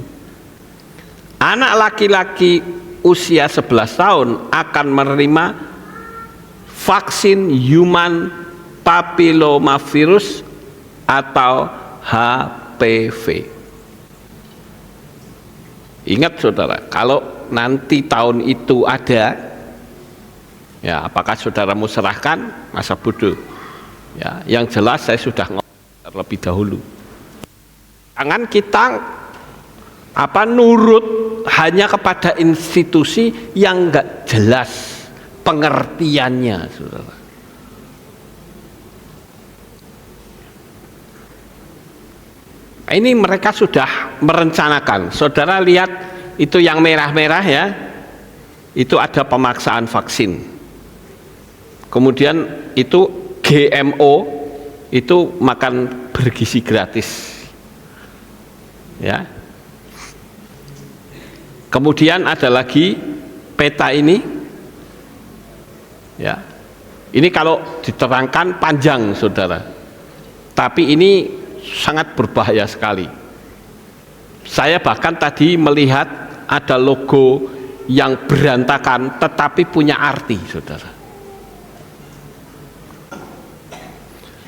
anak laki-laki usia 11 tahun akan menerima vaksin human papillomavirus atau HPV. Ingat saudara, kalau nanti tahun itu ada, ya, apakah saudara mau serahkan? Masa bodoh, ya. Yang jelas saya sudah ngomong terlebih dahulu, jangan kita nurut hanya kepada institusi yang enggak jelas pengertiannya, saudara. Ini mereka sudah merencanakan. Saudara lihat itu yang merah-merah ya, itu ada pemaksaan vaksin. Kemudian itu GMO, itu makan bergizi gratis. Ya. Kemudian ada lagi peta ini. Ya. Ini kalau diterangkan panjang, saudara. Tapi ini sangat berbahaya sekali. Saya bahkan tadi melihat ada logo yang berantakan tetapi punya arti, saudara.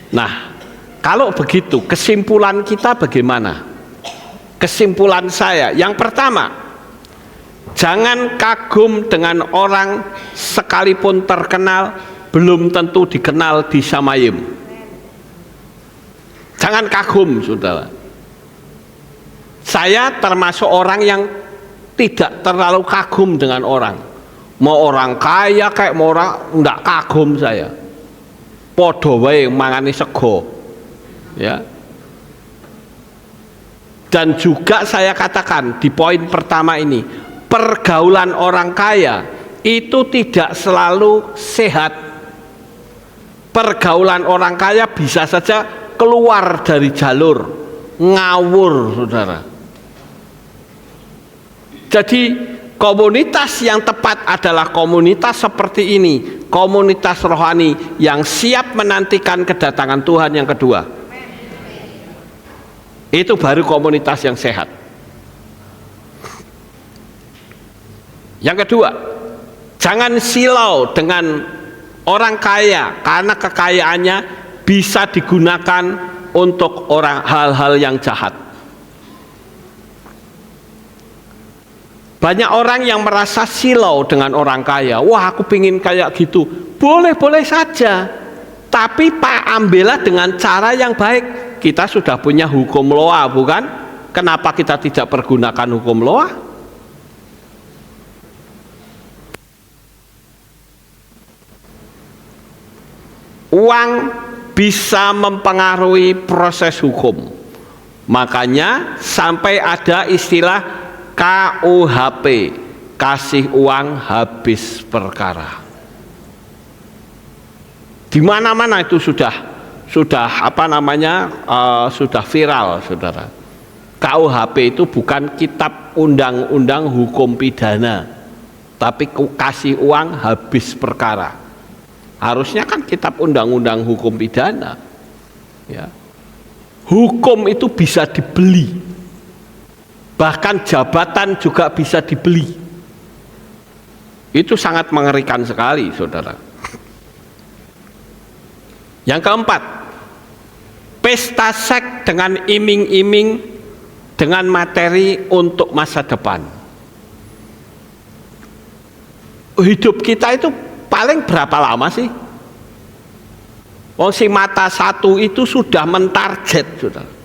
Nah, kalau begitu kesimpulan kita bagaimana? Kesimpulan saya, yang pertama, jangan kagum dengan orang sekalipun terkenal belum tentu dikenal di Samayim. Jangan kagum, saudara. Saya termasuk orang yang tidak terlalu kagum dengan orang. Mau orang kaya kayak mau orang enggak kagum saya. Podo wae mangani sego. Ya. Dan juga saya katakan di poin pertama ini, pergaulan orang kaya itu tidak selalu sehat. Pergaulan orang kaya bisa saja keluar dari jalur, ngawur, saudara. Jadi komunitas yang tepat adalah komunitas seperti ini, komunitas rohani yang siap menantikan kedatangan Tuhan yang kedua. Itu baru komunitas yang sehat. Yang kedua, jangan silau dengan orang kaya karena kekayaannya bisa digunakan untuk hal-hal yang jahat. Banyak orang yang merasa silau dengan orang kaya. Wah, aku pingin kayak gitu. Boleh-boleh saja. Tapi ambillah dengan cara yang baik. Kita sudah punya hukum loa, bukan? Kenapa kita tidak pergunakan hukum loa? Uang bisa mempengaruhi proses hukum. Makanya sampai ada istilah KUHP, kasih uang habis perkara. Di mana-mana itu sudah sudah viral, saudara. KUHP itu bukan kitab undang-undang hukum pidana, tapi kasih uang habis perkara. Harusnya kan kitab undang-undang hukum pidana. Ya. Hukum itu bisa dibeli, bahkan jabatan juga bisa dibeli. Itu sangat mengerikan sekali, saudara. Yang keempat, pesta seks dengan iming-iming dengan materi untuk masa depan. Hidup kita itu paling berapa lama sih? Si mata satu itu sudah mentarget, saudara.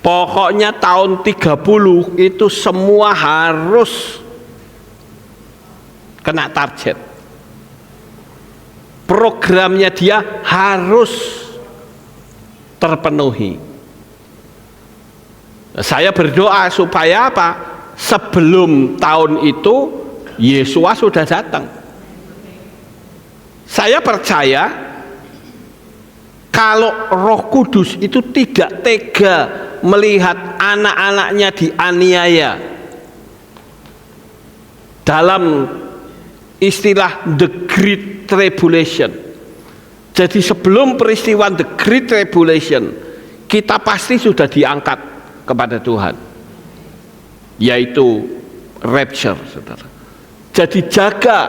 Pokoknya tahun 30 itu semua harus kena target. Programnya dia harus terpenuhi. Saya berdoa supaya apa? Sebelum tahun itu Yesus sudah datang. Saya percaya kalau Roh Kudus itu tidak tega melihat anak-anaknya dianiaya dalam istilah the Great Tribulation. Jadi sebelum peristiwa the Great Tribulation, kita pasti sudah diangkat kepada Tuhan, yaitu rapture, saudara. Jadi jaga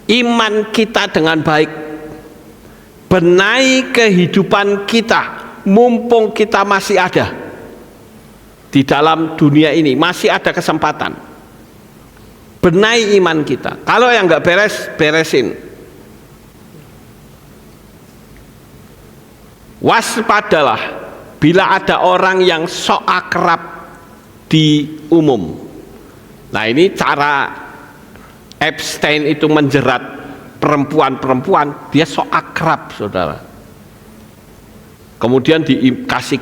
iman kita dengan baik, benahi kehidupan kita mumpung kita masih ada di dalam dunia ini, masih ada kesempatan. Benahi iman kita. Kalau yang nggak beres, beresin. Waspadalah bila ada orang yang sok akrab di umum. Nah, ini cara Epstein itu menjerat perempuan-perempuan, dia sok akrab, saudara. Kemudian dikasih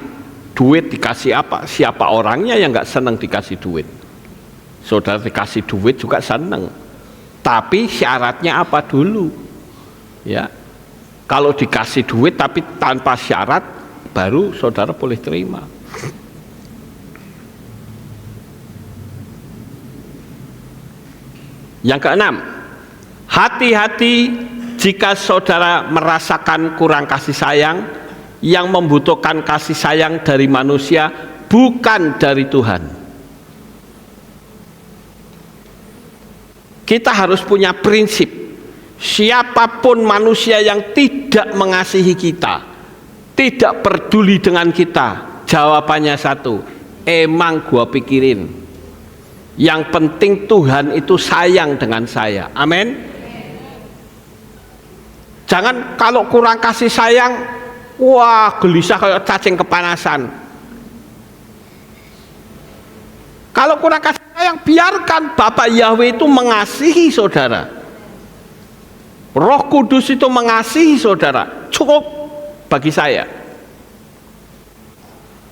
duit, dikasih apa? Siapa orangnya yang nggak senang dikasih duit? Saudara, dikasih duit juga senang. Tapi syaratnya apa dulu? Ya, kalau dikasih duit tapi tanpa syarat, baru saudara boleh terima. Yang keenam, hati-hati jika saudara merasakan kurang kasih sayang, yang membutuhkan kasih sayang dari manusia, bukan dari Tuhan. Kita harus punya prinsip, siapapun manusia yang tidak mengasihi kita, tidak peduli dengan kita, jawabannya satu, emang gua pikirin. Yang penting Tuhan itu sayang dengan saya. Amin. Jangan kalau kurang kasih sayang, wah gelisah kayak cacing kepanasan. Kalau kurang kasih sayang, biarkan Bapak Yahweh itu mengasihi saudara. Roh Kudus itu mengasihi saudara. Cukup bagi saya.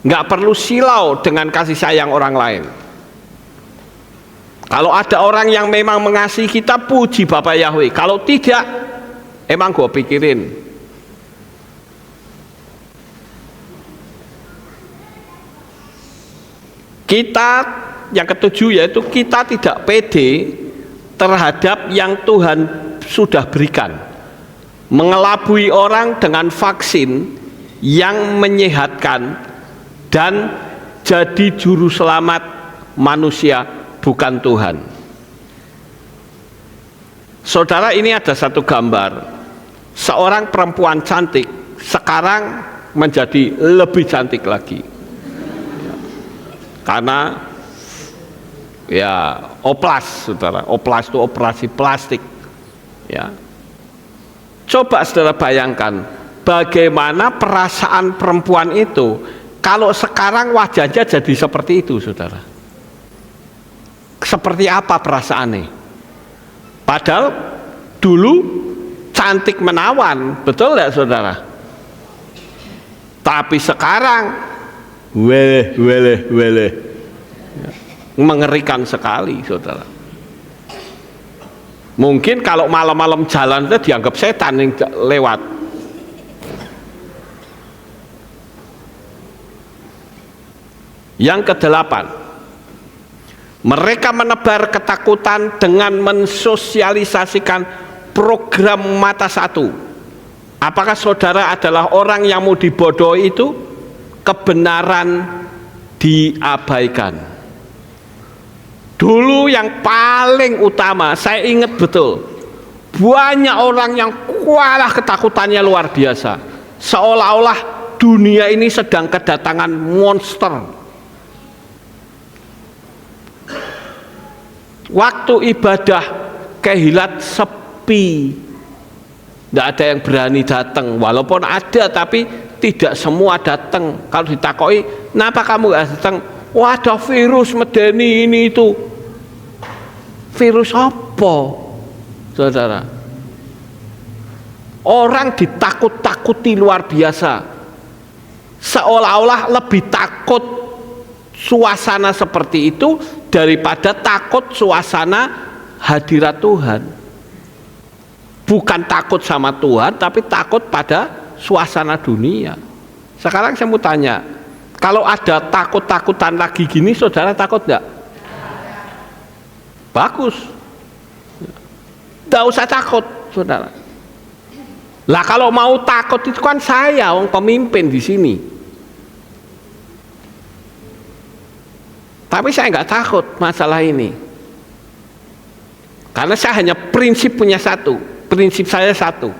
Nggak perlu silau dengan kasih sayang orang lain. Kalau ada orang yang memang mengasihi kita, puji Bapak Yahweh. Kalau tidak, emang gue pikirin. Kita yang ketujuh yaitu kita tidak pede terhadap yang Tuhan sudah berikan. Mengelabui orang dengan vaksin yang menyehatkan dan jadi juru selamat manusia, bukan Tuhan. Saudara, ini ada satu gambar seorang perempuan cantik sekarang menjadi lebih cantik lagi karena ya oplas, saudara. Oplas itu operasi plastik, ya. Coba saudara bayangkan bagaimana perasaan perempuan itu kalau sekarang wajahnya jadi seperti itu, saudara. Seperti apa perasaannya? Padahal dulu cantik menawan, betul nggak, saudara? Tapi sekarang weleh, mengerikan sekali, saudara. Mungkin kalau malam-malam jalan itu dianggap setan yang lewat. Yang kedelapan, mereka menebar ketakutan dengan mensosialisasikan program mata satu. Apakah saudara adalah orang yang mau dibodohi itu? Kebenaran diabaikan. Dulu yang paling utama, saya ingat betul, banyak orang yang kualah ketakutannya luar biasa, seolah-olah dunia ini sedang kedatangan monster. Waktu ibadah kehilat sepi, tidak ada yang berani datang. Walaupun ada, tapi tidak semua datang. Kalau ditakoi, kenapa kamu gak datang? Wah, ada virus medeni ini itu. Virus apa, saudara? Orang ditakut-takuti luar biasa, seolah-olah lebih takut suasana seperti itu daripada takut suasana hadirat Tuhan. Bukan takut sama Tuhan, tapi takut pada suasana dunia. Sekarang saya mau tanya, kalau ada takut-takutan lagi gini, saudara takut enggak? Bagus, tidak usah takut, saudara. Lah kalau mau takut itu kan saya, orang pemimpin di sini. Tapi saya nggak takut masalah ini, karena saya hanya prinsip punya satu. Prinsip saya satu,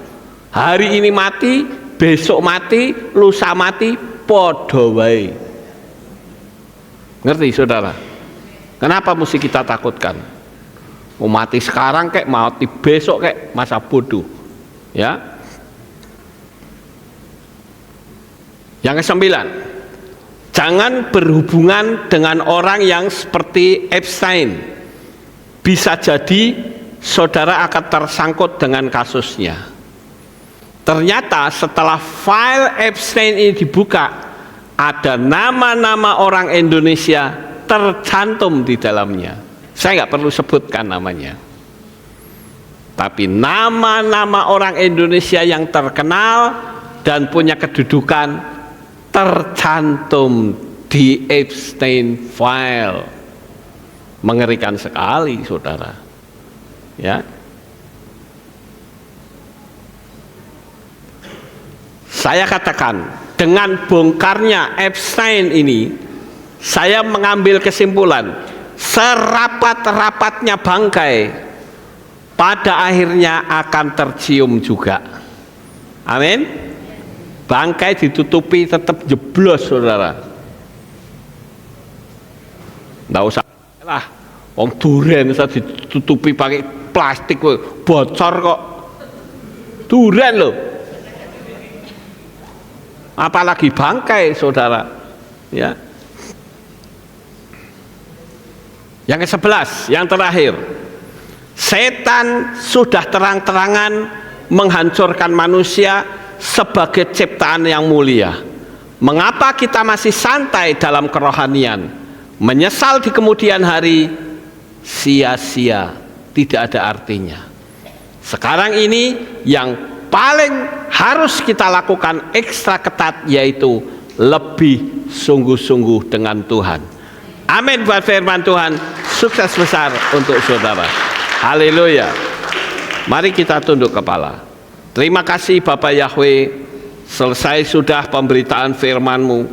hari ini mati, besok mati, lusa mati, podo wae. Ngerti, saudara? Kenapa mesti kita takutkan? Mau mati sekarang kayak mati besok kayak masa bodoh, ya. Yang ke-9, Jangan berhubungan dengan orang yang seperti Epstein. Bisa jadi saudara akan tersangkut dengan kasusnya. Ternyata setelah file Epstein ini dibuka, ada nama-nama orang Indonesia tercantum di dalamnya. Saya nggak perlu sebutkan namanya. Tapi nama-nama orang Indonesia yang terkenal dan punya kedudukan tercantum di Epstein file. Mengerikan sekali, saudara. Ya. Saya katakan, dengan bongkarnya Epstein ini, saya mengambil kesimpulan, serapat-rapatnya bangkai pada akhirnya akan tercium juga. Amin. Bangkai ditutupi tetap jeblos, saudara. Nggak usah lah, wong durian bisa ditutupi pakai plastik, bocor kok. Durian loh. Apalagi bangkai, saudara. Ya. Yang ke-11, yang terakhir. Setan sudah terang-terangan menghancurkan manusia sebagai ciptaan yang mulia. Mengapa kita masih santai dalam kerohanian? Menyesal di kemudian hari sia-sia, tidak ada artinya. Sekarang ini yang paling harus kita lakukan ekstra ketat, yaitu lebih sungguh-sungguh dengan Tuhan. Amin buat firman Tuhan. Sukses besar untuk saudara. Haleluya. Mari kita tunduk kepala. Terima kasih Bapak Yahweh, selesai sudah pemberitaan firman-Mu.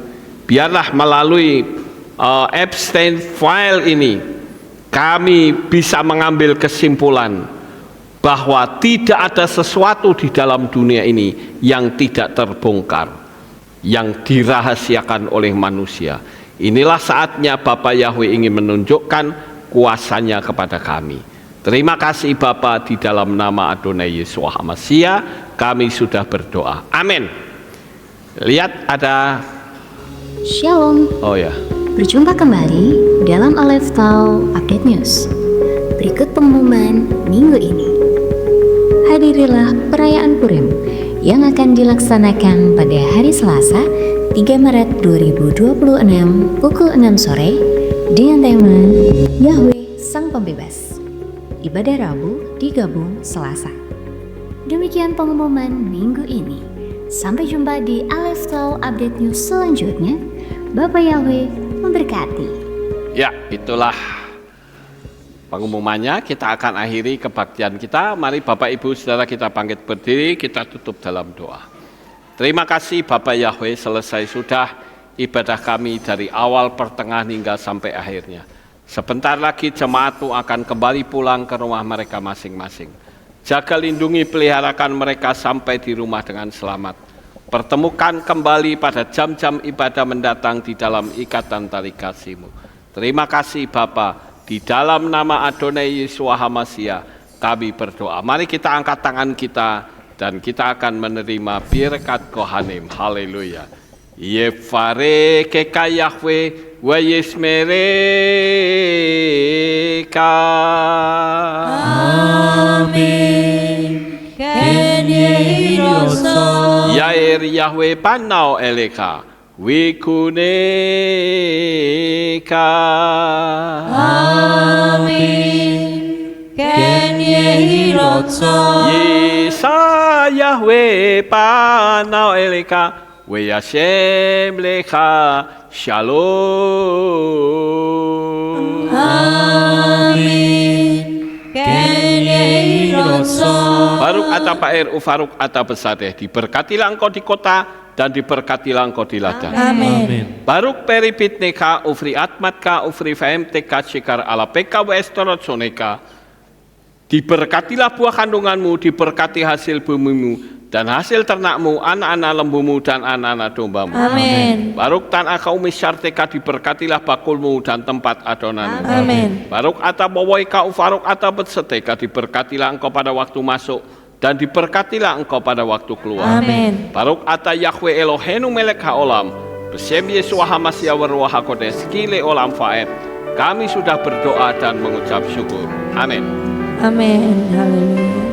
Biarlah melalui Epstein file ini, kami bisa mengambil kesimpulan bahwa tidak ada sesuatu di dalam dunia ini yang tidak terbongkar, yang dirahasiakan oleh manusia. Inilah saatnya Bapak Yahweh ingin menunjukkan kuasanya kepada kami. Terima kasih Bapa, di dalam nama Adonai Yeshua HaMashiach kami sudah berdoa. Amin. Lihat ada Shalom. Oh ya. Berjumpa kembali dalam Aleph Tau Update News. Berikut pengumuman minggu ini. Hadirilah perayaan Purim yang akan dilaksanakan pada hari Selasa 3 Maret 2026 pukul 6 sore dengan tema Yahweh Sang Pembebas. Ibadah Rabu digabung Selasa. Demikian pengumuman minggu ini. Sampai jumpa di Aleph Tau Update News selanjutnya. Bapak Yahweh memberkati. Ya, itulah pengumumannya. Kita akan akhiri kebaktian kita. Mari Bapak Ibu Saudara kita bangkit berdiri, kita tutup dalam doa. Terima kasih Bapak Yahweh, selesai sudah ibadah kami dari awal, pertengahan hingga sampai akhirnya. Sebentar lagi jemaat-Mu akan kembali pulang ke rumah mereka masing-masing. Jaga, lindungi, peliharakan mereka sampai di rumah dengan selamat. Pertemukan kembali pada jam-jam ibadah mendatang di dalam ikatan tali kasih-Mu. Terima kasih Bapa, di dalam nama Adonai Yeshua HaMashiach kami berdoa. Mari kita angkat tangan kita dan kita akan menerima birkat Kohanim. Haleluya. Yefare keka Yahweh wa yismereka. Amin. Ken yehiroso. Yair Yahweh panau eleka wikuneka. Amin. Ken yehiroso. Yesa Yahweh panau eleka Weyashem lecha shalom. Amin. Ken yehiroso. Baruk ata paer ufaruk ata besadeh, diberkatilah engkau di kota dan diberkatilah engkau di ladang. Amin. Baruk peripit neka ufri atmatka ufri fahem teka shikar ala peka wa estorot soneka. Diberkatilah buah kandunganmu, diberkati hasil bumimu dan hasil ternakmu, anak-anak lembumu dan anak-anak dombamu. Amin. Baruk tanah kaum misyarteka, diberkatilah bakulmu dan tempat adonanmu. Amin. Baruk ata bawaika ufaruk ata betseteka, diberkatilah engkau pada waktu masuk dan diberkatilah engkau pada waktu keluar. Amin. Baruk ata Yahweh Elohenu melek haolam, Besem Yesua Hamasya Waruah HaKodes Kile Olam Faed. Kami sudah berdoa dan mengucap syukur. Amin. Amin. Haleluya.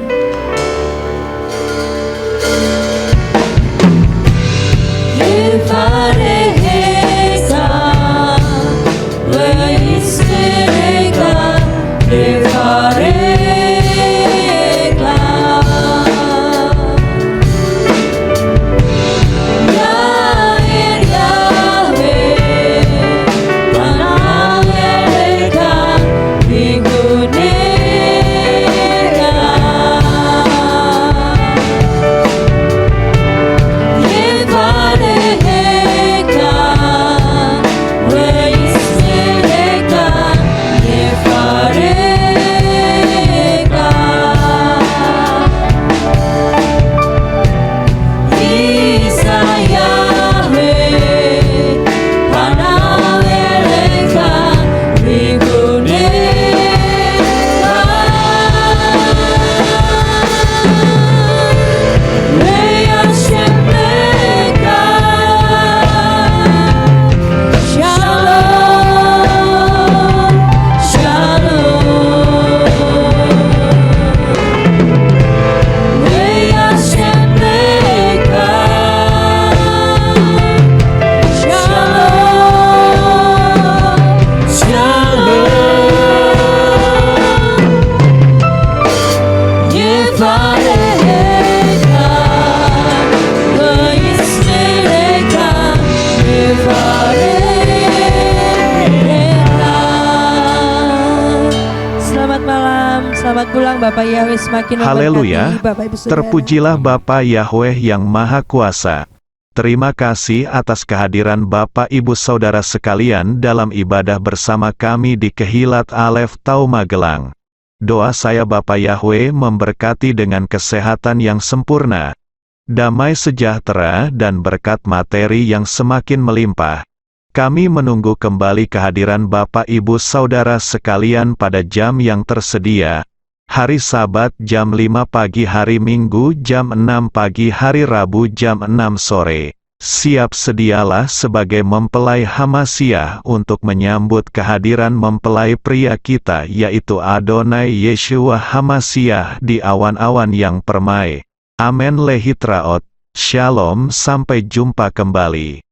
Selamat pulang Bapak Yahweh semakin Haleluya, memberkati Bapak Ibu Saudara. terpujilah Bapa Yahweh yang Maha Kuasa. Terima kasih atas kehadiran Bapak Ibu Saudara sekalian dalam ibadah bersama kami di Kehilat Alef Tau Magelang. Doa saya Bapa Yahweh memberkati dengan kesehatan yang sempurna, damai sejahtera dan berkat materi yang semakin melimpah. Kami menunggu kembali kehadiran Bapak Ibu Saudara sekalian pada jam yang tersedia. Hari Sabat jam 5 pagi, hari Minggu jam 6 pagi, hari Rabu jam 6 sore. Siap sedialah sebagai mempelai Hamasya untuk menyambut kehadiran mempelai pria kita yaitu Adonai Yeshua Hamasya di awan-awan yang permai. Amen lehitraot. Shalom, sampai jumpa kembali.